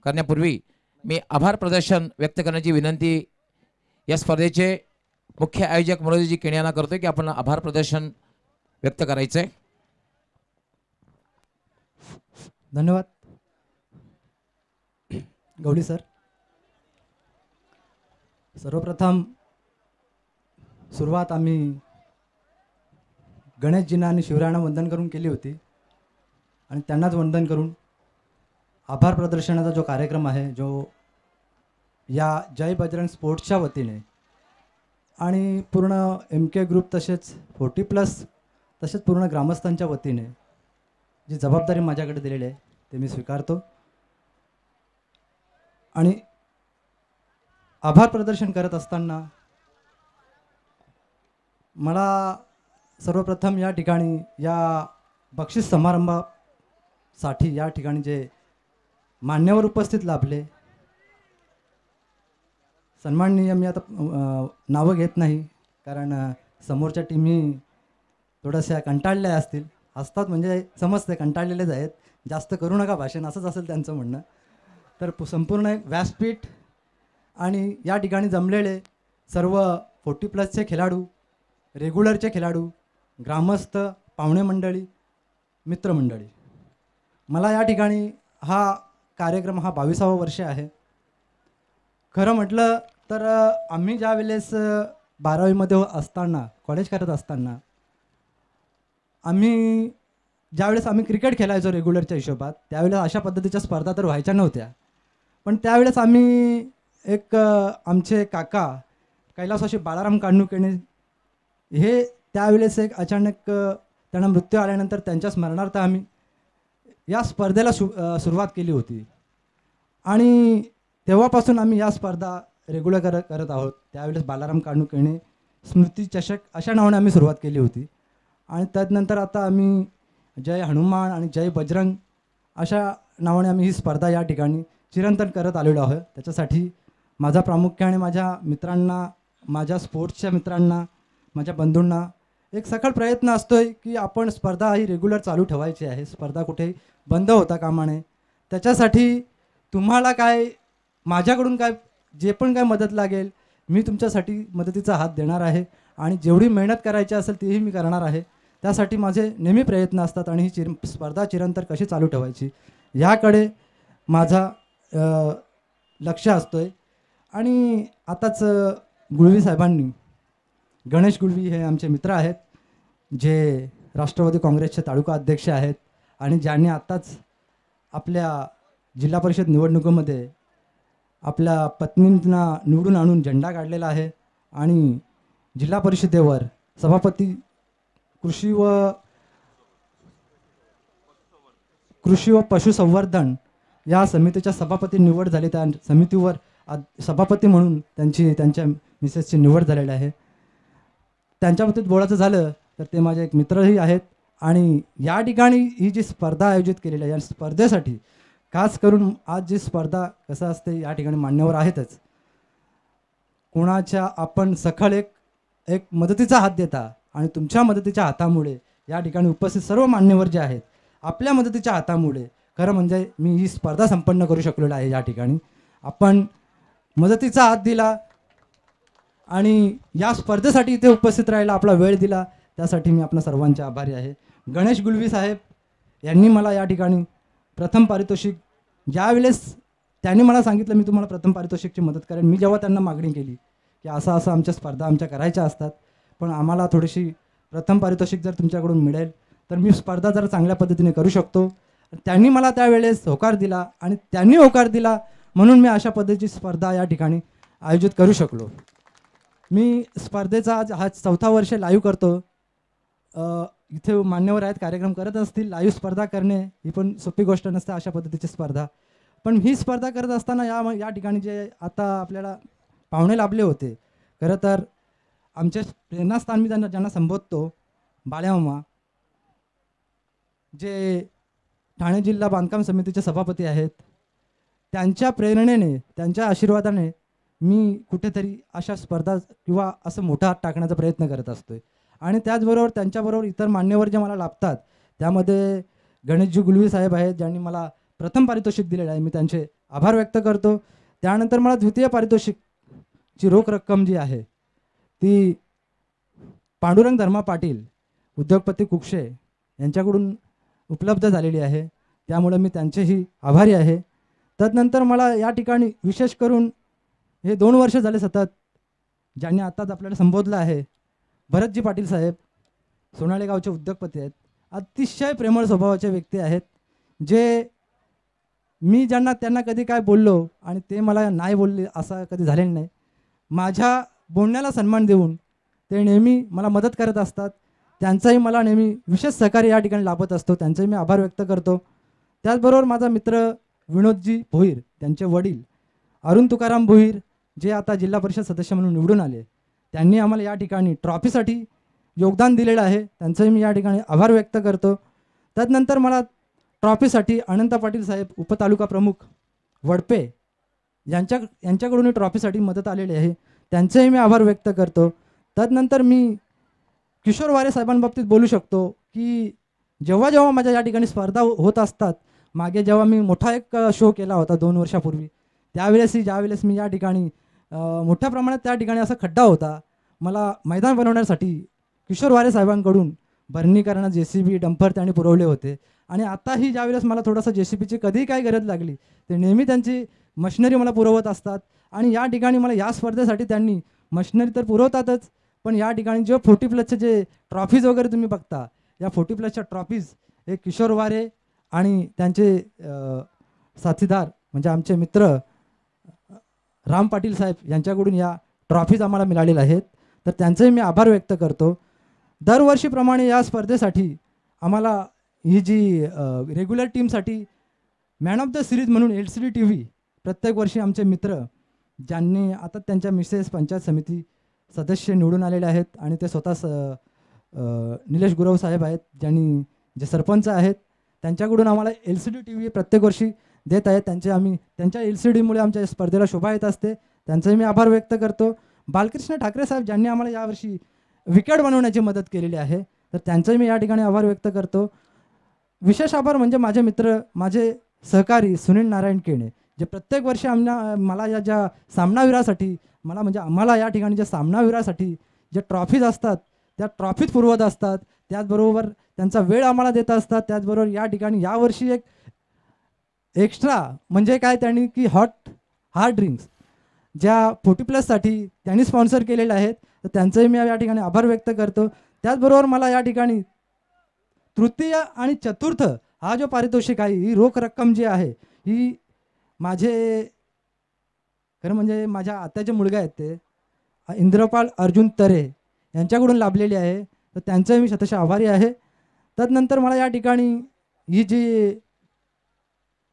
करण्यापूर्वी मी आभार प्रदर्शन व्यक्त करण्याची विनंती या स्पर्धेचे मुख्य आयोजक मनोजजी केने यांना करतोय की आपण आभार प्रदर्शन व्यक्त करायचं आहे. धन्यवाद गवळी सर. सर्वप्रथम सुरुवात आम्ही गणेशजींना आणि शिवरायांना वंदन करून केली होती आणि त्यांनाच वंदन करून आभार प्रदर्शनाचा जो कार्यक्रम आहे, जो या जय बजरंग स्पोर्ट्सच्या वतीने आणि पूर्ण एम के ग्रुप तसेच 40+ तसेच पूर्ण ग्रामस्थांच्या वतीने जी जबाबदारी माझ्याकडे दिलेली आहे ते मी स्वीकारतो. आणि आभार प्रदर्शन करत असताना मला सर्वप्रथम या ठिकाणी या बक्षीस समारंभासाठी या ठिकाणी जे मान्यवर उपस्थित लाभले, सन्माननीय, मी आता नावं घेत नाही कारण समोरच्या टीमही थोड्याशा कंटाळल्या असतात म्हणजे समजते कंटाळलेलेच आहेत, जास्त करू नका भाषण असंच असेल त्यांचं म्हणणं. तर संपूर्ण एक व्यासपीठ आणि या ठिकाणी जमलेले सर्व 40+ खेळाडू, रेग्युलरचे खेळाडू ग्रामस्थ, पाहुणे मंडळी, मित्रमंडळी, मला या ठिकाणी हा कार्यक्रम हा 22वा वर्ष आहे. खरं म्हटलं तर आम्ही ज्या वेळेस 12वीमध्ये असताना, कॉलेज करत असताना, ज्यावेळेस आम्ही क्रिकेट खेळायचो रेग्युलरच्या हिशोबात, त्यावेळेस अशा पद्धतीच्या स्पर्धा तर व्हायच्या नव्हत्या. पण त्यावेळेस आम्ही एक आमचे काका कैलासवासी बाळाराम कान्हुकेणे हे त्यावेळेस एक अचानक त्यांना मृत्यू आल्यानंतर त्यांच्या स्मरणार्थ आम्ही या स्पर्धेला सुरुवात केली होती. आणि तेव्हापासून आम्ही या स्पर्धा रेग्युलर करत आहोत. त्यावेळेस बाळाराम कान्हुकेणे स्मृती चषक अशा नावाने आम्ही सुरुवात केली होती. आणि त्यानंतर आता आम्ही जय हनुमान आणि जय बजरंग अशा नावाने आम्ही ही स्पर्धा या ठिकाणी चिरंतन करत आलेलो आहोत. त्याच्यासाठी माझा प्रामुख्याने माझ्या मित्रांना, माझ्या स्पोर्ट्सच्या मित्रांना, माझ्या बंधूंना एक सखोल प्रयत्न असतोय की आपण स्पर्धा ही रेग्युलर चालू ठेवायची आहे. स्पर्धा कुठेही बंद होता कामा नये. त्याच्यासाठी तुम्हाला काय, माझ्याकडून काय, जे पण काय मदत लागेल मी तुमच्यासाठी मदतीचा हात देणार आहे. आणि जेवढी मेहनत करायची असेल तीही मी करणार आहे. त्यासाठी माझे नेहमी प्रयत्न असतात. आणि ही स्पर्धा चिरंतन कशी चालू ठेवायची याकडे माझा लक्ष असतोय. आणि आताच गुळवी साहेबांनी, गणेश गुळवी हे आमचे मित्र आहेत, जे राष्ट्रवादी काँग्रेसचे तालुका अध्यक्ष आहेत आणि ज्यांनी आत्ताच आपल्या जिल्हा परिषद निवडणुकीमध्ये आपल्या पत्नींना निवडून आणून झेंडा काढलेला आहे. आणि जिल्हा परिषदेवर सभापती कृषी व पशुसंवर्धन या समितीच्या सभापती निवड झाली. त्या समितीवर सभापती म्हणून त्यांच्या मिसेसची निवड झालेली आहे. त्यांच्या बाबतीत बोलायचं झालं तर ते माझे एक मित्रही आहेत. आणि या ठिकाणी ही जी स्पर्धा आयोजित केलेली आहे, या स्पर्धेसाठी खास करून आज जी स्पर्धा कसं असते, या ठिकाणी मान्यवर आहेतच. कोणाच्या आपण सखल एक मदतीचा हात देता आणि तुमच्या मदतीच्या हातामुळे या ठिकाणी उपस्थित सर्व मान्यवर जे आहेत, आपल्या मदतीच्या हातामुळे खरं म्हणजे मी ही स्पर्धा संपन्न करू शकलेलो आहे. या ठिकाणी आपण मदतीचा हात दिला आणि या स्पर्धेसाठी इथे उपस्थित राहायला आपला वेळ दिला, त्यासाठी मी आपल्या सर्वांचे आभारी आहे. गणेश गुळवी साहेब यांनी मला या ठिकाणी प्रथम पारितोषिक, ज्यावेळेस त्यांनी मला सांगितलं मी तुम्हाला प्रथम पारितोषिकची मदत करेन, मी जेव्हा त्यांना मागणी केली की असं आमच्या स्पर्धा आमच्या करायच्या असतात, पण आम्हाला थोडीशी प्रथम पारितोषिक जर तुमच्याकडून मिळेल तर मी स्पर्धा जर चांगल्या पद्धतीने करू शकतो. त्यांनी मला त्यावेळेस होकार दिला आणि त्यांनी होकार दिला म्हणून मी अशा पद्धतीची स्पर्धा या ठिकाणी आयोजित करू शकलो. मी स्पर्धेचा आज हा 4था वर्ष लाईव्ह करतो. इथे मान्यवर आहेत, कार्यक्रम करत असतील. लाईव्ह स्पर्धा करणे ही पण सोपी गोष्ट नसते, अशा पद्धतीची स्पर्धा. पण ही स्पर्धा करत असताना या ठिकाणी जे आता आपल्याला पाहुणे लाभले होते, खरं तर आमचे प्रेरणास्थान मी ज्यांना संबोधतो, बाळ्यामामा, जे ठाणे जिल्हा बांधकाम समितीचे सभापती आहेत, त्यांच्या प्रेरणेने, त्यांच्या आशीर्वादाने मी कुठेतरी अशा स्पर्धा किंवा असं मोठा हात टाकण्याचा प्रयत्न करत असतोय. आणि त्याचबरोबर त्यांच्याबरोबर इतर मान्यवर जे मला लाभतात, त्यामध्ये गणेशजी गुळवी साहेब आहेत, ज्यांनी मला प्रथम पारितोषिक दिलेलं आहे, मी त्यांचे आभार व्यक्त करतो. त्यानंतर मला द्वितीय पारितोषिकची रोख रक्कम जी आहे ती पांडुरंग धर्मा पाटील, उद्योगपती कुक्षे यांच्याकडून उपलब्ध झालेली आहे, त्यामुळे मी त्यांचेही आभारी आहे. त्यानंतर मला या ठिकाणी विशेष करून हे 2 वर्ष झाले सतत ज्यांनी आत्ताच आपल्याला संबोधलं आहे, भरतजी पाटील साहेब, सोनाळे गावचे उद्योगपती आहेत, अतिशय प्रेमळ स्वभावाचे व्यक्ती आहेत, जे मी त्यांना कधी काय बोललो आणि ते मला नाही बोलले असं कधी झालेलं नाही. माझ्या बोलण्याला सन्मान देऊन ते नेहमी मला मदत करत असतात. त्यांचाही मला नेहमी विशेष सहकार्य या ठिकाणी लाभत असतो, त्यांचाही मी आभार व्यक्त करतो. त्याचबरोबर माझा मित्र विनोदजी भोईर, त्यांचे वडील अरुण तुकाराम भोईर, जे आता जिल्हा परिषद सदस्य म्हणून निवडून आले, त्यांनी आम्हाला या ठिकाणी ट्रॉफीसाठी योगदान दिलेलं आहे, त्यांचंही मी या ठिकाणी आभार व्यक्त करतो. त्यानंतर मला ट्रॉफीसाठी अनंत पाटील साहेब, उपतालुका प्रमुख वडपे, यांच्याकडून ट्रॉफीसाठी मदत आलेली आहे, त्यांचेही मी आभार व्यक्त करतो. त्यानंतर मी किशोर वारे साहेबांबाबतीत बोलू शकतो की जेव्हा जेव्हा माझ्या या ठिकाणी स्पर्धा होत असतात, मागे जेव्हा मी मोठा एक शो केला होता 2 वर्षापूर्वी, ज्यावेळेस मी या ठिकाणी मोठ्या प्रमाणात त्या ठिकाणी असा खड्डा होता, मला मैदान बनवण्यासाठी किशोर वारे साहेबांकडून भरणी करणं JCB डंपर त्यांनी पुरवले होते. आणि आताही ज्यावेळेस मला थोडंसं JCBची कधीही काही गरज लागली ते नेहमी त्यांची मशिनरी मला पुरवत असतात. आणि या ठिकाणी मला या स्पर्धेसाठी त्यांनी मशिनरी तर पुरवतातच, पण या ठिकाणी जे 40+ जे ट्रॉफीज वगैरे तुम्ही बघता, या 40+ ट्रॉफीज हे किशोर वारे आणि त्यांचे साथीदार म्हणजे आमचे मित्र राम पाटील साहेब यांच्याकडून या ट्रॉफीज आम्हाला मिळालेल्या आहेत. तर त्यांचेही मी आभार व्यक्त करतो. दरवर्षीप्रमाणे या स्पर्धेसाठी आम्हाला ही जी रेग्युलर टीमसाठी मॅन ऑफ द सिरीज म्हणून LCD TV प्रत्येक वर्षी आमचे मित्र ज्यांनी आता त्यांच्या मिसेस पंचायत समिती सदस्य निवडून आलेले आहेत आणि ते स्वतः निलेश गुरव साहेब आहेत, ज्यांनी जे सरपंच आहेत, त्यांच्याकडून आम्हाला LCD TV प्रत्येक वर्षी देत आहेत. त्यांच्या LCDमुळे आमच्या स्पर्धेला शोभा येत असते. त्यांचंही मी आभार व्यक्त करतो. बालकृष्ण ठाकरे साहेब ज्यांनी आम्हाला यावर्षी विकेट बनवण्याची मदत केलेली आहे, तर त्यांचंही मी या ठिकाणी आभार व्यक्त करतो. विशेष आभार म्हणजे माझे मित्र, माझे सहकारी सुनील नारायण केणे, जे प्रत्येक वर्षी मला या ज्या सामनावीरासाठी आम्हाला या ठिकाणी ज्या सामनावीरासाठी जे ट्रॉफीज असतात त्या ट्रॉफीज पुरवत असतात. त्याचबरोबर त्यांचा वेळ आम्हाला देत असतात. त्याचबरोबर या ठिकाणी यावर्षी एक एक्स्ट्रा म्हणजे काय त्यांनी की हार्ड ड्रिंक्स ज्या 40+ साठी त्यांनी स्पॉन्सर केलेले आहेत, तर त्यांचंही मी या ठिकाणी आभार व्यक्त करतो. त्याचबरोबर मला या ठिकाणी तृतीय आणि चतुर्थ हा जो पारितोषिक आहे, ही रोख रक्कम जी आहे, ही खरं म्हणजे माझ्या आत्याचे मुलगा आहेत ते इंद्रपाल अर्जुन तरे यांच्याकडून लाभलेली आहे. तर त्यांचंही मी शतशः आभारी आहे. त्यानंतर मला या ठिकाणी ही जी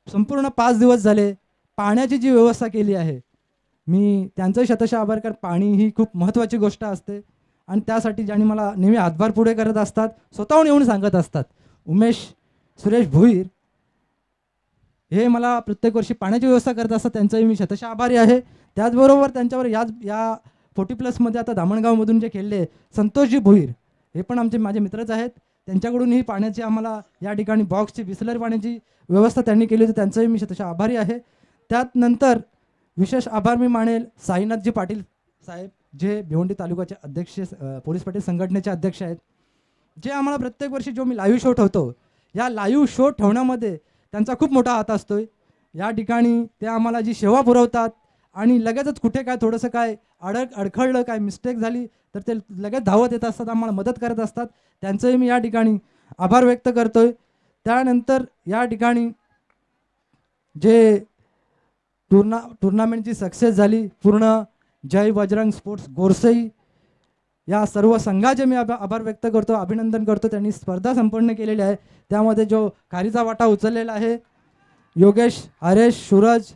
संपूर्ण 5 दिवस झाले पाण्याची जी व्यवस्था केली आहे, मी त्यांचंही शतशः आभार कर. पाणी ही खूप महत्त्वाची गोष्ट असते आणि त्यासाठी ज्यांनी मला नेहमी हातभार पुढे करत असतात, स्वतःहून येऊन सांगत असतात, उमेश सुरेश भोईर हे मला प्रत्येक वर्षी पाण्याची व्यवस्था करत असतात. त्यांचंही मी शतशः आभारी आहे. त्याचबरोबर त्यांच्यावर या 40+ आता धामणगावमधून जे खेळले संतोषजी भोईर हे पण माझे मित्रच आहेत. त्यांच्याकडूनही पाण्याची आम्हाला या ठिकाणी बॉक्सची बिसलरी पाण्याची व्यवस्था त्यांनी केली होती. त्यांचंही मी शतशः आभारी आहे. त्यानंतर विशेष आभार मी मानेल साईनाथजी पाटील साहेब, जे भिवंडी तालुक्याचे अध्यक्ष पोलीस पाटील संघटनेचे अध्यक्ष आहेत, जे आम्हाला प्रत्येक वर्षी जो मी लाईव्ह शो ठेवतो, या लाईव्ह शो ठेवण्यामध्ये त्यांचा खूप मोठा हात असतो. या ठिकाणी ते आम्हाला जी सेवा पुरवतात आणि लगेचच कुठे काय थोडंसं काय अडखळलं, काय मिस्टेक झाली तर ते लगेच धावत येत असतात, आम्हाला मदत करत असतात. त्यांचंही मी या ठिकाणी आभार व्यक्त करतोय. त्यानंतर या ठिकाणी जे टुर्नामेंटची सक्सेस झाली पूर्ण जय बजरंग स्पोर्ट्स गोरसई या सर्व संघाचे मी आभार व्यक्त करतो, अभिनंदन करतो. त्यांनी स्पर्धा संपन्न केलेली आहे, त्यामध्ये जो खारीचा वाटा उचललेला आहे योगेश, हरेश, सूरज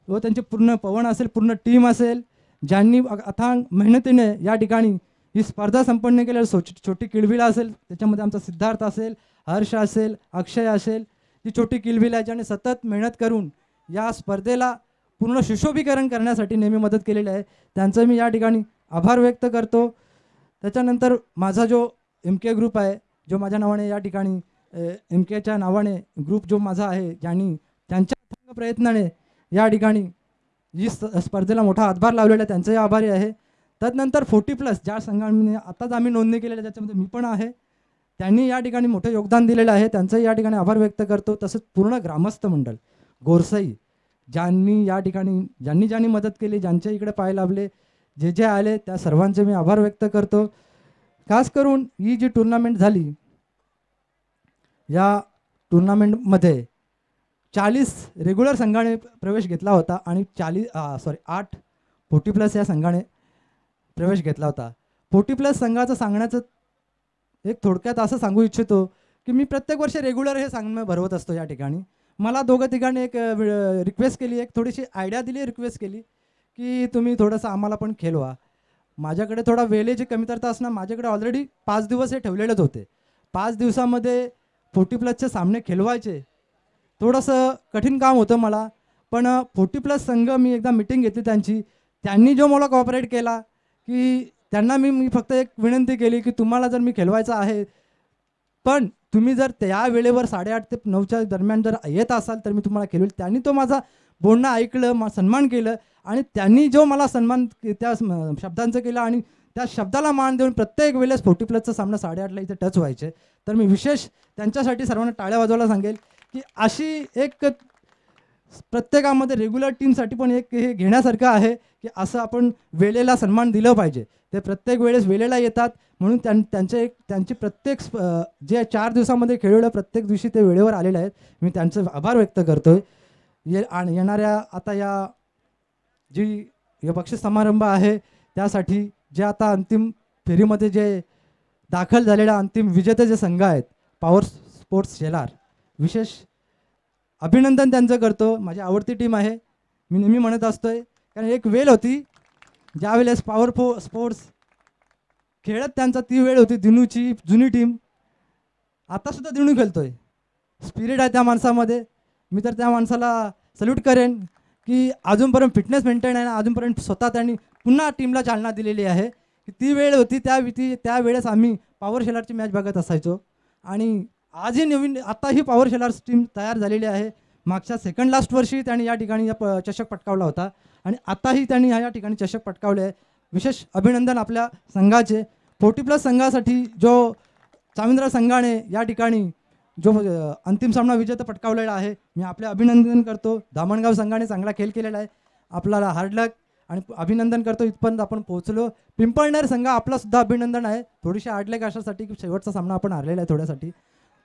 व त्यांचे पूर्ण पवन असेल, पूर्ण टीम असेल, ज्यांनी अथांग मेहनतीने या ठिकाणी ही स्पर्धा संपन्न केलेली. छोटी किलबिल असेल, त्याच्यामध्ये आमचा सिद्धार्थ असेल, हर्ष असेल, अक्षय असेल, जी छोटी किलबिल आहे ज्याने सतत मेहनत करून या स्पर्धेला पूर्ण सुशोभीकरण करण्यासाठी नेहमी मदत केलेली आहे. त्यांचं मी या ठिकाणी आभार व्यक्त करतो. त्याच्यानंतर माझा जो MK ग्रुप आहे, जो माझ्या नावाने या ठिकाणी MKच्या नावाने ग्रुप जो माझा आहे, ज्यांनी त्यांच्या प्रयत्नाने या ठिकाणी ही स्पर्धेला मोठा हातभार लावलेला आहे, त्यांचंही आभारी आहे. त्यानंतर 40+ ज्या संघाने आताच आम्ही नोंदणी केलेल्या ज्याच्यामध्ये मी पण आहे, त्यांनी या ठिकाणी मोठं योगदान दिलेलं आहे, त्यांचंही या ठिकाणी आभार व्यक्त करतो. तसंच पूर्ण ग्रामस्थ मंडळ गोरसई ज्यांनी या ठिकाणी ज्यांनी मदत केली, ज्यांच्या इकडे पाय लाभले, जे आले, त्या सर्वांचे मी आभार व्यक्त करतो. खास करून ही जी टुर्नामेंट झाली, या टुर्नामेंटमध्ये 40 रेग्युलर संघाने प्रवेश घेतला होता आणि 8 40+ या संघाने प्रवेश घेतला होता. 40+ संघाचं सांगण्याचं एक थोडक्यात असं सांगू इच्छितो की मी प्रत्येक वर्षी रेग्युलर हे सामने भरवत असतो. या ठिकाणी मला 2-3 एक रिक्वेस्ट केली, एक थोडीशी आयडिया दिली, रिक्वेस्ट केली की तुम्ही थोडंसं आम्हाला पण खेळवा. माझ्याकडे थोडा वेळेची कमतरता असणार, माझ्याकडे ऑलरेडी 5 दिवस हे ठेवलेलेच होते. 5 दिवसामध्ये 40+चे सामने खेळवायचे थोडंसं कठीण काम होतं मला. पण 40+ संघ मी एकदा मीटिंग घेतली त्यांनी जो मला कॉपरेट केला की त्यांना मी फक्त एक विनंती केली की तुम्हाला जर मी खेळवायचं आहे, पण तुम्ही जर त्या वेळेवर 8:30 ते 9च्या दरम्यान जर येत असाल तर मी तुम्हाला खेळवेल. त्यांनी तो माझा बोलणं ऐकलं, सन्मान केलं आणि त्यांनी जो मला सन्मान त्या शब्दांचं केलं आणि त्या शब्दाला मान देऊन प्रत्येक वेळेस 40+ सामना 8:30ला इथे टच व्हायचे. तर मी विशेष त्यांच्यासाठी सर्वांना टाळ्या वाजवायला सांगेल की अशी एक प्रत्येकामध्ये रेग्युलर टीमसाठी पण एक हे घेण्यासारखं आहे की असं आपण वेळेला सन्मान दिलं पाहिजे. ते प्रत्येक वेळेस वेळेला येतात म्हणून त्यांची प्रत्येक जे 4 दिवसामध्ये खेळवलं प्रत्येक दिवशी ते वेळेवर आलेले आहेत. मी त्यांचे आभार व्यक्त करतोय. आणि येणाऱ्या आता हे बक्षीस समारंभ आहे त्यासाठी जे आता अंतिम फेरीमध्ये जे दाखल झालेल्या अंतिम विजेते जे संघ आहेत पॉवर स्पोर्ट्स शेलार, विशेष अभिनंदन त्यांचं करतो. माझी आवडती टीम आहे, मी नेहमी म्हणत असतोय. कारण एक वेळ होती ज्यावेळेस पॉवर स्पोर्ट्स खेळत त्यांचा ती वेळ होती दिनूची जुनी टीम. आतासुद्धा दिनू खेळतोय, स्पिरिट आहे त्या माणसामध्ये. मी तर त्या माणसाला सल्यूट करेन की अजूनपर्यंत फिटनेस मेंटेन आहे ना, अजूनपर्यंत स्वतः त्यांनी पुन्हा टीमला चालना दिलेली आहे. ती वेळ होती त्यावेळेस आम्ही पॉवर शेलारची मॅच बघत असायचो. आणि आजही नवीन आताही पॉवर शेलार्स टीम तयार झालेली आहे. मागच्या सेकंड लास्ट वर्षी त्यांनी या ठिकाणी चषक पटकावला होता आणि आताही त्यांनी या ठिकाणी चषक पटकावले आहे. विशेष अभिनंदन आपल्या संघाचे. 40+ संघासाठी जो चाविंद्र संघाने या ठिकाणी जो अंतिम सामना विजेता पटकावलेला आहे, मी आपले अभिनंदन करतो. धामणगाव संघाने चांगला खेळ केलेला आहे, आपल्याला हार्ड लक आणि अभिनंदन करतो. इथपर्यंत आपण पोहोचलो. पिंपळनेर संघ आपलासुद्धा अभिनंदन आहे. थोडीशी हार्ड अशासाठी की शेवटचा सामना आपण हारलेला आहे थोड्यासाठी,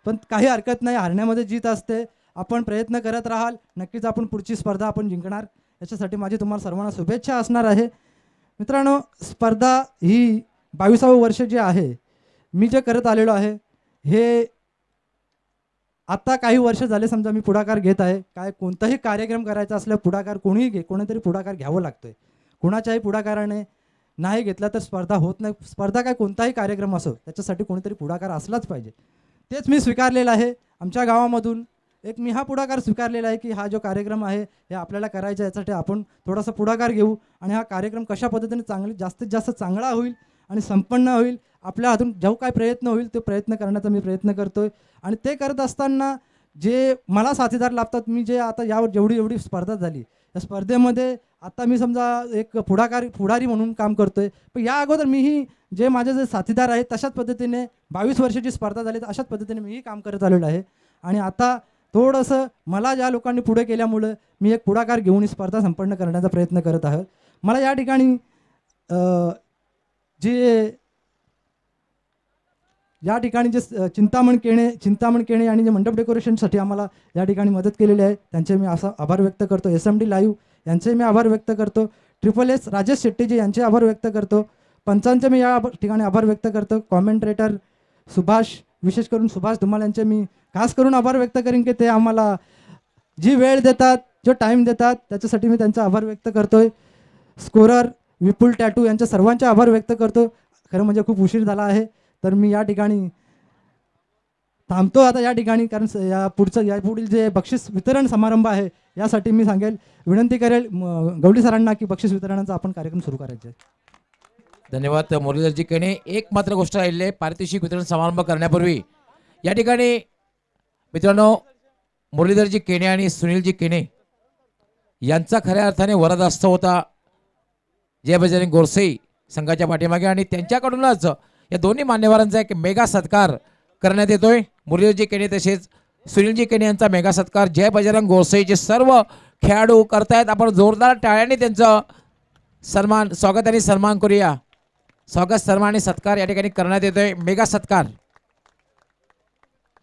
पण काही हरकत नाही. हारण्यामध्ये जीत असते. आपण प्रयत्न करत राहाल, नक्कीच आपण पुढची स्पर्धा आपण जिंकणार. याच्यासाठी माझी तुम्हाला सर्वांना शुभेच्छा असणार आहे. मित्रांनो, स्पर्धा ही 22वे वर्ष जे आहे मी जे करत आलेलो आहे, हे आता काही वर्ष झाले समजा मी पुढाकार घेत आहे. काय कोणताही कार्यक्रम करायचा असल्या पुढाकार कोणीतरी पुढाकार घ्यावं लागतोय. कोणाच्याही पुढाकाराने नाही घेतला तर स्पर्धा होत नाही. स्पर्धा काय कोणताही कार्यक्रम असो त्याच्यासाठी कोणीतरी पुढाकार असलाच पाहिजे. तेच मी स्वीकारलेलं आहे. आमच्या गावामधून मी हा पुढाकार स्वीकारलेला आहे की हा जो कार्यक्रम आहे हे आपल्याला करायचा आहे, यासाठी आपण थोडासा पुढाकार घेऊ आणि हा कार्यक्रम कशा पद्धतीने जास्तीत जास्त चांगला होईल आणि संपन्न होईल. आपल्या हातून जो काय प्रयत्न होईल ते प्रयत्न करण्याचा मी प्रयत्न करतोय. आणि ते करत असताना जे मला साथीदार लाभतात, मी जे आता यावर जेवढी स्पर्धा झाली त्या स्पर्धेमध्ये आता मी समजा एक पुढारी म्हणून काम करतोय. पण या अगोदर मीही जे माझे जे साथीदार आहेत तशाच पद्धतीने 22 वर्षाची स्पर्धा झाली तर अशाच पद्धतीने मीही काम करत आलेलो आहे. आणि आता थोडंसं मला ज्या लोकांनी पुढे केल्यामुळं मी एक पुढाकार घेऊन ही स्पर्धा संपन्न करण्याचा प्रयत्न करत आहे. मला या ठिकाणी जे चिंतामण केणे आणि जे मंडप डेकोरेशनसाठी आम्हाला या ठिकाणी मदत केलेली आहे त्यांचे मी असा आभार व्यक्त करतो. SMD लाईव्ह यांचे मी आभार व्यक्त करतो. SSS राजेश शेट्टीजी यांचे आभार व्यक्त करतो. पंचांचे मी या ठिकाणी आभार व्यक्त करतो. कॉमेंट्रेटर सुभाष, विशेष करून सुभाष धुमाल यांचे मी खास करून आभार व्यक्त करेन की ते आम्हाला जी वेळ देतात, जो टाईम देतात, त्याच्यासाठी मी त्यांचा आभार व्यक्त करतोय. स्कोरर विपुल टॅटू यांचे सर्वांचे आभार व्यक्त करतो. खरं म्हणजे खूप उशीर झाला आहे तर मी या ठिकाणी थांबतो आता या ठिकाणी, कारण यापुढील जे बक्षीस वितरण समारंभ आहे यासाठी मी विनंती करेल गवडी सरांना की बक्षीस वितरणाचा आपण कार्यक्रम सुरू करायचा आहे. धन्यवाद मुरलीधरजी केणे. एक मात्र गोष्ट राहिली आहे, पारितोषिक वितरण समारंभ करण्यापूर्वी या ठिकाणी मित्रांनो मुरलीधरजी केणे आणि सुनीलजी केणे यांचा खऱ्या अर्थाने वरदहस्त होता जय बजरंग गोरसई संघाच्या पाठीमागे, आणि त्यांच्याकडूनच या दोन्ही मान्यवरांचा एक मेगा सत्कार करण्यात येतोय. मुरलीधरजी केणे तसेच सुनीलजी केणे यांचा मेगा सत्कार जय बजरंग गोरसईचे सर्व खेळाडू करतायत. आपण जोरदार टाळ्याने त्यांचं स्वागत आणि सन्मान करूया. स्वागत, सन्मान आणि सत्कार या ठिकाणी करण्यात येतोय. मेगा सत्कार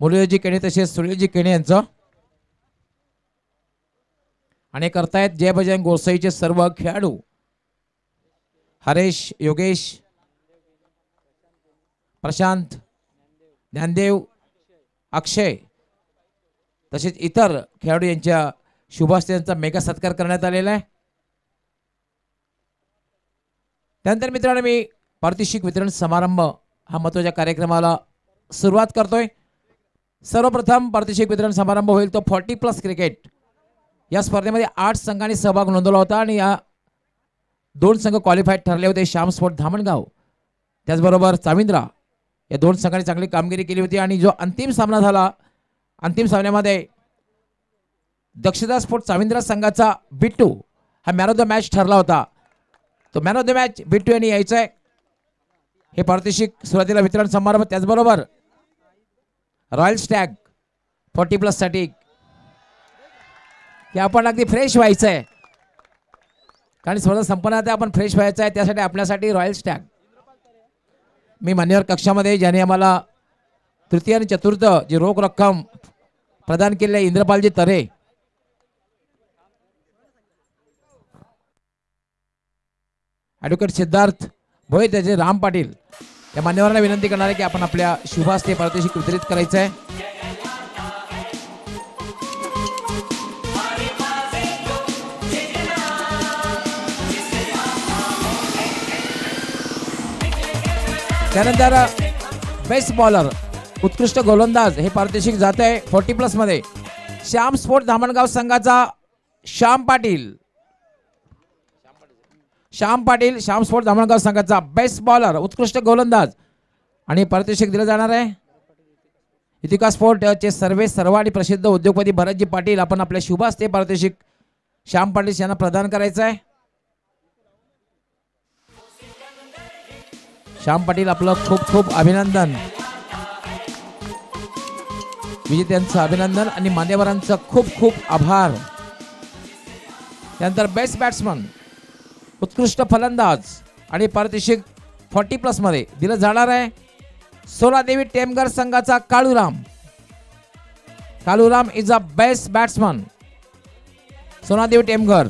मुरलीधरजी केणे तसेच सुनीलजी केणे यांचं, आणि करतायत जय बजरंग गोरसईचे सर्व खेळाडू. हरेश, योगेश, प्रशांत, ज्ञानदेव, अक्षय तसेच इतर खेळाडू यांच्या शुभ हस्ते यांचा मेगा सत्कार करण्यात आलेला आहे. त्यानंतर मित्रांनो मी पारितोषिक वितरण समारंभ हा महत्त्वाच्या कार्यक्रमाला सुरुवात करतोय. सर्वप्रथम पारितोषिक वितरण समारंभ होईल तो 40+ क्रिकेट. या स्पर्धेमध्ये 8 संघांनी सहभाग नोंदवला होता आणि या 2 संघ क्वालिफाईड ठरले होते, श्याम स्पोर्ट धामणगाव त्याचबरोबर चाविंद्रा. या 2 संघांनी चांगली कामगिरी केली होती आणि जो अंतिम सामना झाला, अंतिम सामन्यामध्ये दक्षता स्पोर्ट चाविंद्रा संघाचा बिट्टू हा मॅन ऑफ द मॅच ठरला होता. तो man of the match Bittu यांनी यायचा आहे. हे पारितोषिक सुरुवातीला वितरण समारंभ, त्याचबरोबर रॉयल स्टॅग 40+ साठी की आपण अगदी फ्रेश व्हायचं आहे, कारण स्पर्धा संपन्न आहे, आपण फ्रेश व्हायचं आहे, त्यासाठी आपल्यासाठी रॉयल स्टॅग. मी मान्यवर कक्षामध्ये ज्याने आम्हाला तृतीय आणि चतुर्थ जी रोख रक्कम प्रदान केलेली आहे, इंद्रपालजी तरे, ॲडव्होकेट सिद्धार्थ भोये, त्याचे राम पाटील, या मान्यवरांना विनंती करणार आहे की आपण आपल्या शुभास्ते पारितोषिक वितरित करायचं आहे. त्यानंतर बेस्ट बॉलर उत्कृष्ट गोलंदाज हे पारितोषिक जात आहे 40+ मध्ये श्याम स्पोर्ट धामणगाव संघाचा श्याम पाटील श्याम स्पोर्ट धामणगाव संघाचा बेस्ट बॉलर उत्कृष्ट गोलंदाज, आणि पारितोषिक दिलं जाणार आहे. युतिका स्पोर्ट चे सर्व आणि प्रसिद्ध उद्योगपती भरतजी पाटील, आपण आपल्या शुभास्ते पारितोषिक श्याम पाटील यांना प्रदान करायचं आहे. श्याम पाटील, आपलं खूप खूप अभिनंदन. विजेत्यांचं अभिनंदन आणि मान्यवरांचं खूप खूप आभार. त्यानंतर बेस्ट बॅट्समन उत्कृष्ट फलंदाज आणि पारितोषिक 40+ मध्ये दिलं जाणार आहे सोलादेवी टेमघर संघाचा Kaluram is a best batsman, Sona Devi Temghar,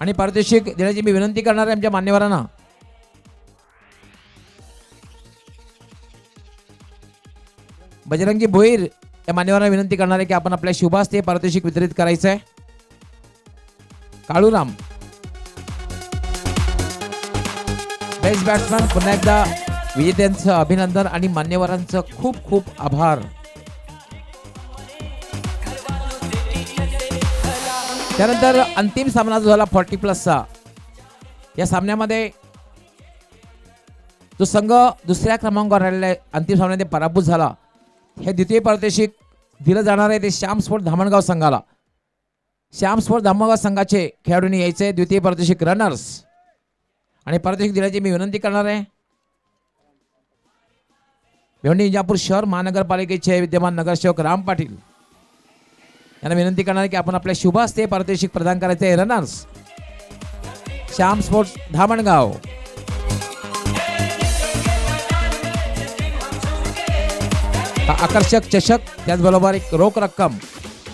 आणि पारितोषिक देण्याची मी विनंती करणार आहे आमच्या मान्यवरांना. बजरंगजी भोईर या मान्यवरांना विनंती करणार आहे की आपण आपल्या शुभास्ते पारितोषिक वितरित करायचं आहे. काळूराम बेस्ट बॅट्समन, पुन्हा एकदा विजेत्यांचं अभिनंदन आणि मान्यवरांचं खूप खूप आभार. त्यानंतर अंतिम सामना जो झाला 40+चा, या सामन्यामध्ये जो संघ दुसऱ्या क्रमांकावर राहिलेला आहे, अंतिम सामन्यामध्ये पराभूत झाला, हे द्वितीय पारितोषिक दिलं जाणार आहे ते श्याम स्पोर्ट धामणगाव संघाला. श्याम स्पोर्ट धामणगाव संघाचे खेळाडूंनी यायचे द्वितीय पारितोषिक रनर्स, आणि पारितोषिक देण्याची मी विनंती करणार आहे भिवंडी इंजापूर शहर महानगरपालिकेचे विद्यमान नगरसेवक राम पाटील यांना विनंती करणार की आपण आपल्या शुभास्ते पारितोषिक प्रदान करायचे आहे रनर्स श्याम स्पोर्ट्स धामणगाव. आकर्षक चषक, त्याचबरोबर एक रोख रक्कम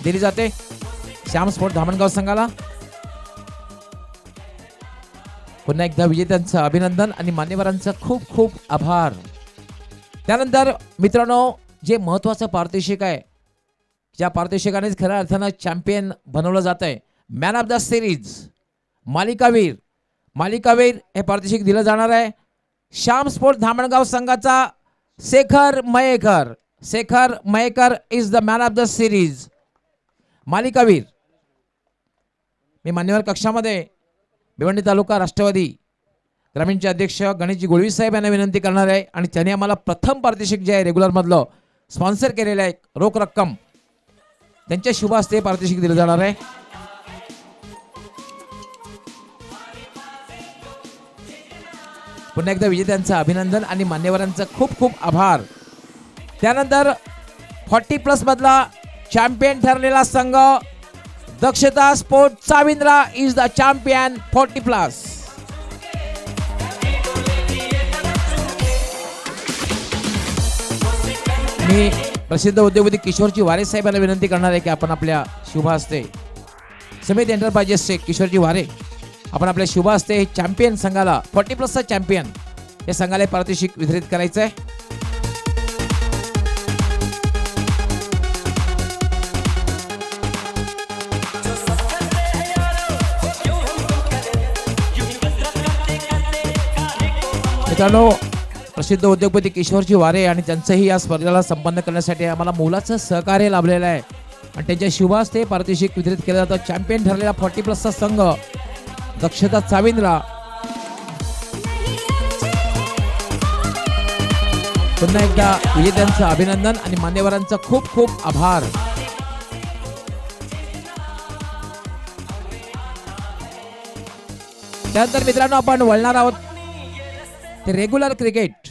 दिली जाते श्याम स्पोर्ट धामणगाव संघाला. पुन्हा एकदा विजेत्यांचं अभिनंदन आणि मान्यवरांचं खूप खूप आभार. त्यानंतर मित्रांनो, जे महत्वाचं पारितोषिक आहे, ज्या पारितोषिकानेच खऱ्या अर्थानं चॅम्पियन बनवलं जात आहे, मॅन ऑफ द सिरीज, मालिकावीर हे पारितोषिक दिलं जाणार आहे श्याम स्पोर्ट धामणगाव संघाचा Shekhar Mayekar is the man of the series, मालिकावीर. मी मान्यवर कक्षामध्ये भिवंडी तालुका राष्ट्रवादी ग्रामीणचे अध्यक्ष गणेशजी गोळवी साहेब यांना विनंती करणार आहे, आणि त्यांनी आम्हाला प्रथम पारितोषिक जे आहे रेग्युलर मधलं स्पॉन्सर केलेलं आहे रोख रक्कम, त्यांच्या शुभ हस्ते पारितोषिक दिलं जाणार आहे. पुन्हा एकदा विजेत्यांचं अभिनंदन आणि मान्यवरांचं खूप खूप आभार. त्यानंतर 40+ मधला चॅम्पियन ठरलेला संघ दक्षता sport Chavindra is the champion 40+. मी प्रसिद्ध उद्योगपती किशोरजी वारे साहेब यांना विनंती करणार आहे की आपण आपल्या शुभ हस्ते समित एंटरप्राइजेसचे किशोरजी वारे, आपण आपल्या शुभ हस्ते चॅम्पियन संघाला 40+चा चॅम्पियन या संघाला पारितोषिक वितरित करायचं आहे. मित्रांनो, प्रसिद्ध उद्योगपती किशोरजी वारे आणि त्यांचंही या स्पर्धेला संपन्न करण्यासाठी आम्हाला मोलाचं सहकार्य लाभलेलं आहे, आणि त्यांच्या शुभ हस्ते पारितोषिक वितरित केलं जातं. चॅम्पियन ठरलेला 40+चा संघ दक्षता चाविंद्रा. पुन्हा एकदा विजेत्यांचं अभिनंदन आणि मान्यवरांचं खूप खूप आभार. त्यानंतर मित्रांनो आपण वळणार आहोत ते रेग्युलर क्रिकेट.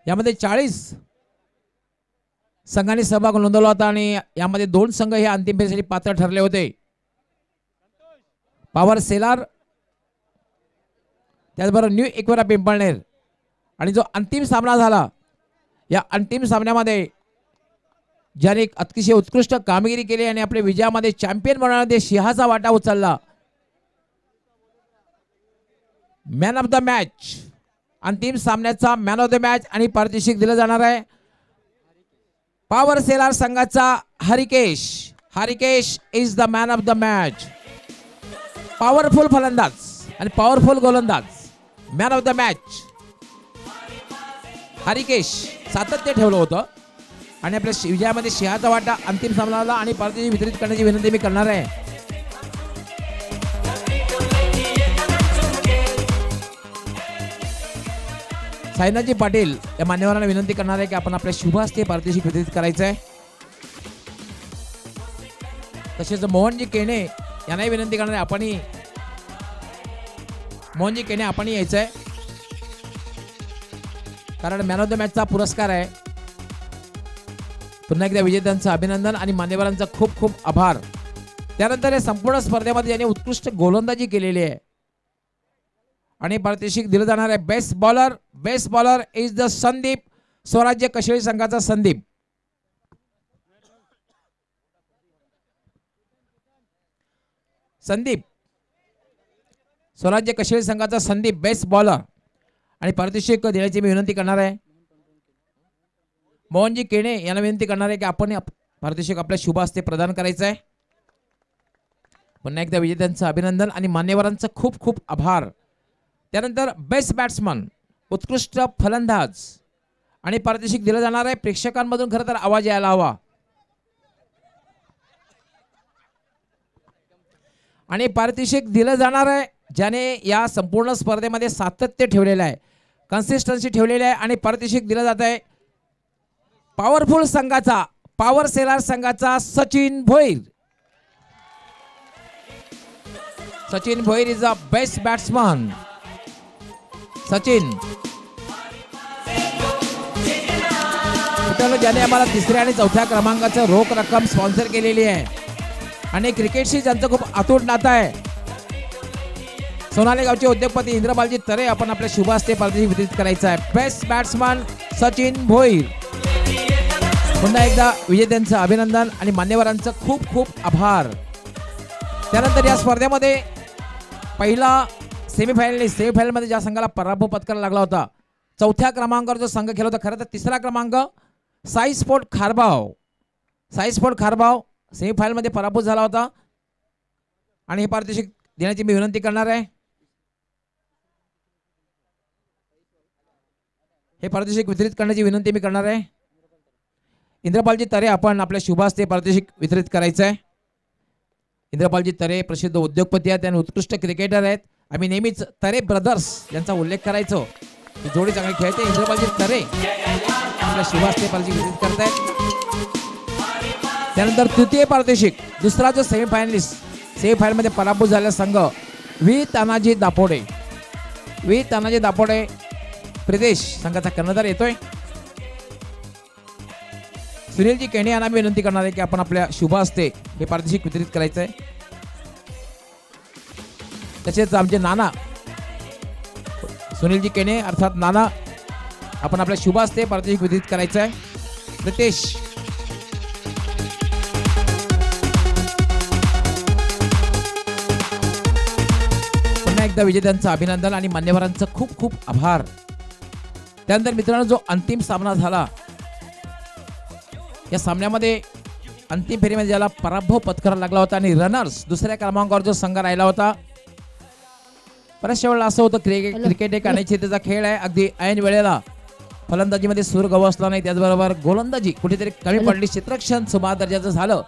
यामध्ये 40 संघांनी सहभाग नोंदवला होता आणि यामध्ये 2 संघ हे अंतिम फेरीसाठी पात्र ठरले होते. पॉवर सेलार त्याचबरोबर न्यू इक्वेरा पिंपळनेर. आणि जो अंतिम सामना झाला, या अंतिम सामन्यामध्ये ज्याने अतिशय उत्कृष्ट कामगिरी केली आणि आपल्या विजयामध्ये चॅम्पियन बनवण्यामध्ये सिंहाचा वाटा उचलला, मॅन ऑफ द मॅच, अंतिम सामन्याचा मॅन ऑफ द मॅच आणि पारितोषिक दिलं जाणार आहे पॉवर सेलार संघाचा Harikesh. Harikesh is the man of the match. Powerful फलंदाज आणि पॉवरफुल गोलंदाज, man of the match Harikesh. सातत्य ठेवलं होतं आणि आपल्या विजयामध्ये सिंहाचा वाटा अंतिम सामन्याला आणि पारितोषिक वितरित करण्याची विनंती मी करणार आहे. साईनाथजी पाटील या मान्यवरांना विनंती करणार आहे की आपण आपल्या शुभ हस्ते पारितोषिक वितरित करायचं आहे. तसेच मोहनजी केणे यांनाही विनंती करणार आहे आपणही, मोहनजी केणे आपणही यायचं आहे, कारण मॅन ऑफ द मॅचचा पुरस्कार आहे. पुन्हा एकदा विजेत्यांचं अभिनंदन आणि मान्यवरांचा खूप खूप आभार. त्यानंतर या संपूर्ण स्पर्धेमध्ये ज्यांनी उत्कृष्ट गोलंदाजी केलेली आहे आणि पारितोषिक दिलं जाणार आहे best bowler. Best bowler is the Sandeep, स्वराज्य कशेळी संघाचा संदीप. संदीप, स्वराज्य कशेळी संघाचा संदीप बेस्ट बॉलर आणि पारितोषिक देण्याची मी विनंती करणार आहे. मोहनजी केणे यांना विनंती करणार आहे की आपण पारितोषिक आपल्या शुभ हस्ते प्रदान करायचं आहे. पुन्हा एकदा विजेत्यांचं अभिनंदन आणि मान्यवरांचं खूप खूप आभार. त्यानंतर बेस्ट बॅट्समन, उत्कृष्ट फलंदाज आणि पारितोषिक दिलं जाणार आहे. प्रेक्षकांमधून खरं तर आवाज यायला हवा. आणि पारितोषिक दिलं जाणार आहे ज्याने या संपूर्ण स्पर्धेमध्ये सातत्य ठेवलेलं आहे, कन्सिस्टन्सी ठेवलेली आहे आणि पारितोषिक दिलं जात आहे पॉवरफुल संघाचा, पॉवर सेलार संघाचा Sachin Bhoir. Sachin Bhoir is a best batsman. Sachin मित्रांनो, ज्याने आम्हाला 3ऱ्या आणि 4थ्या क्रमांकाचं रोख रक्कम स्पॉन्सर केलेली आहे आणि क्रिकेटशी ज्यांचं खूप अतूट नातं आहे, सोनाली गावचे उद्योगपती इंद्रपालजी तरे आपण आपल्या शुभ हस्ते पारितोषिक वितरित करायचं आहे. Best batsman Sachin Bhoir. पुन्हा एकदा विजेत्यांचं अभिनंदन आणि मान्यवरांचं खूप खूप आभार. त्यानंतर या स्पर्धेमध्ये पहिला सेमीफायनलमध्ये ज्या संघाला पराभव पत्करायला लागला होता, 4थ्या क्रमांकावर जो संघ खेळला होता, खरं तर 3रा क्रमांक साई स्पोर्ट खारबाव. साई स्पोर्ट खारबाव सेमीफायनलमध्ये पराभूत झाला होता आणि हे पारितोषिक देण्याची मी विनंती करणार आहे. हे पारितोषिक वितरित करण्याची विनंती मी करणार आहे. इंद्रपालजी तरे आपण आपल्या शुभ हस्ते पारितोषिक वितरित करायचं आहे. इंद्रपालजी तरे प्रसिद्ध उद्योगपती आहेत आणि उत्कृष्ट क्रिकेटर आहेत. आम्ही नेहमीच तरे ब्रदर्स यांचा उल्लेख करायचो. जोडी चांगली खेळते. इंद्रपालजी तरे आपल्या शुभ हस्ते पारितोषिक वितरित करतायत. त्यानंतर तृतीय पारितोषिक, दुसरा जो सेमीफायनलमध्ये पराभूत झालेला संघ व्ही तानाजी दापोडे. व्ही तानाजी दापोडे प्रदेश संघाचा कर्णधार येतोय. सुनीलजी केणे यांना मी विनंती करणार आहे की आपण आपल्या शुभ हस्ते हे पारितोषिक वितरित करायचं आहे. तसेच आमचे नाना सुनीलजी केणे अर्थात नाना आपण आपल्या शुभ हस्ते पारितोषिक वितरित करायचं आहे. रितेश पुन्हा एकदा विजेत्यांचं अभिनंदन आणि मान्यवरांचं खूप खूप आभार. त्यानंतर मित्रांनो, जो अंतिम सामना झाला, या सामन्यामध्ये अंतिम फेरीमध्ये ज्याला पराभव पत्करायला लागला होता आणि रनर्स 2ऱ्या क्रमांकावर जो संघ राहिला होता, बऱ्याचशा वेळेला असं होतं क्रिकेट एक अनिश्चिततेचा खेळ आहे. अगदी ऐन वेळेला फलंदाजीमध्ये सूर गवसला नाही, त्याचबरोबर गोलंदाजी कुठेतरी कमी पडली, क्षेत्ररक्षण सुमार दर्जाचं झालं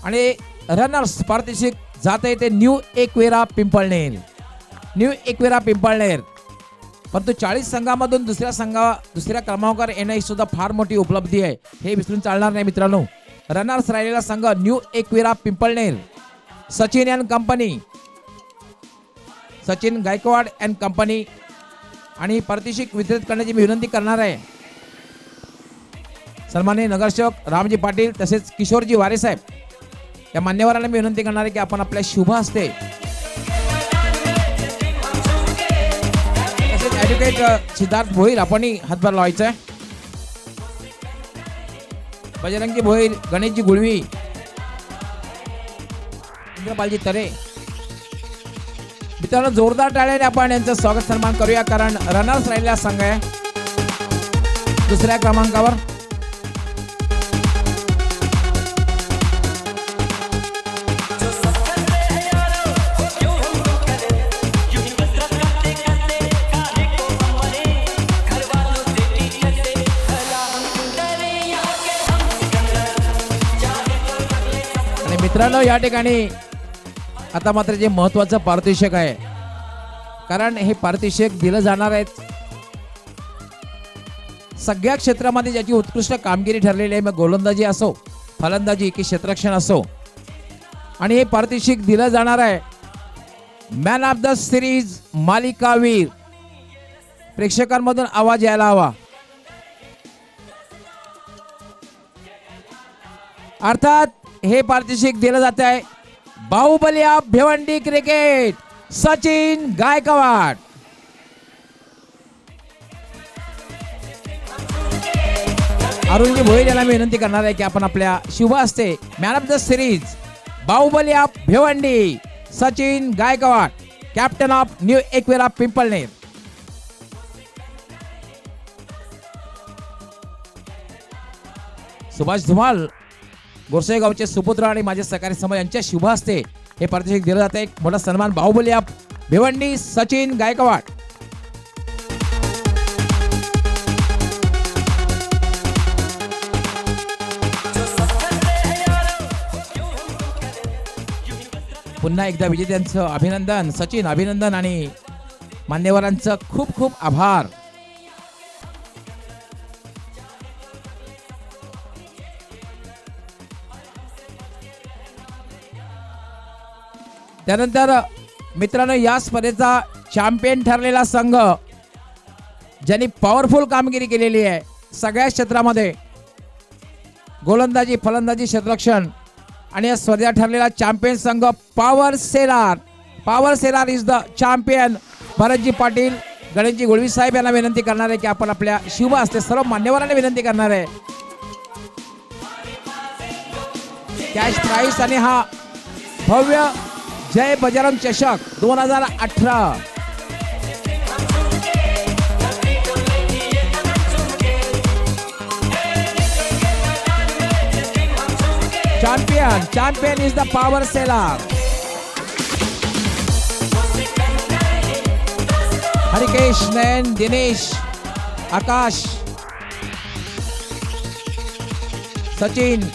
आणि रनर्स पारितोषिक जात आहे ते न्यू इक्वेरा पिंपळनेर. न्यू इक्वेरा पिंपळनेर. परंतु 40 संघामधून दुसऱ्या क्रमांकावर येणं ही सुद्धा फार मोठी उपलब्धी आहे, हे विसरून चालणार नाही मित्रांनो. रनर्स राहिलेला संघ new Ekvira Pimpalner. Sachin and company Sachin Gaikwad and company आणि पारितोषिक वितरित करण्याची मी विनंती करणार आहे. सन्माननीय नगरसेवक रामजी पाटील तसेच किशोरजी वारे साहेब या मान्यवरांना मी विनंती करणार आहे की आपण आपल्या शुभ हस्ते तसेच ॲडव्होकेट सिद्धार्थ भोईर आपणही हातभार लावायचा आहे. बजरंगी भोईर, गणेशजी गुळवी, इंद्रपालजी तरे. मित्रांनो जोरदार टाळ्याने आपण यांचं स्वागत सन्मान करूया कारण रनर्स राहिलेला संघ आहे दुसऱ्या क्रमांकावर. आणि मित्रांनो या ठिकाणी आता मात्र जे महत्वाचं पारितोषिक आहे कारण हे पारितोषिक दिलं जाणार आहे सगळ्या क्षेत्रामध्ये ज्याची उत्कृष्ट कामगिरी ठरलेली आहे, मग गोलंदाजी असो, फलंदाजी की क्षेत्ररक्षण असो. आणि हे पारितोषिक दिलं जाणार आहे मॅन ऑफ द सिरीज मालिकावीर. प्रेक्षकांमधून आवाज यायला हवा. अर्थात हे पारितोषिक दिलं जात आहे बाहुबली ऑफ भिवंडी क्रिकेट सचिन गायकवाड. अरुणजी भोईर यांना मी विनंती करणार आहे की आपण आपल्या शुभ हस्ते man of the series Bahubali of Bhiwandi Sachin Gaikwad captain of new Ekvira Pimpalner. Subhash Dhumal Gorse गावचे सुपुत्र आणि माझे सहकारी समाज यांच्या शुभ हस्ते हे पारितोषिक दिलं जाते. एक मोठा सन्मान बाहुबली ऑफ भिवंडी सचिन गायकवाड. पुन्हा एकदा विजेत्यांचं अभिनंदन. सचिन अभिनंदन आणि मान्यवरांचं खूप खूप आभार. त्यानंतर मित्रांनो या स्पर्धेचा चॅम्पियन ठरलेला संघ ज्यांनी पॉवरफुल कामगिरी केलेली आहे सगळ्या क्षेत्रामध्ये गोलंदाजी, फलंदाजी, क्षेत्ररक्षण आणि या स्पर्धेत ठरलेला चॅम्पियन संघ power Selar. Power Selar is the champion. Bharatji Patil, Ganeshji गुळवी साहेब यांना विनंती करणार आहे की आपण आपल्या शुभ हस्ते सर्व मान्यवरांना विनंती करणार आहे कॅश प्राइस आणि हा भव्य जय बजरंग चषक 2018. चॅम्पियन इज द पॉवर सेलार. हरिकेश, नयन, दिनेश, आकाश, सचिन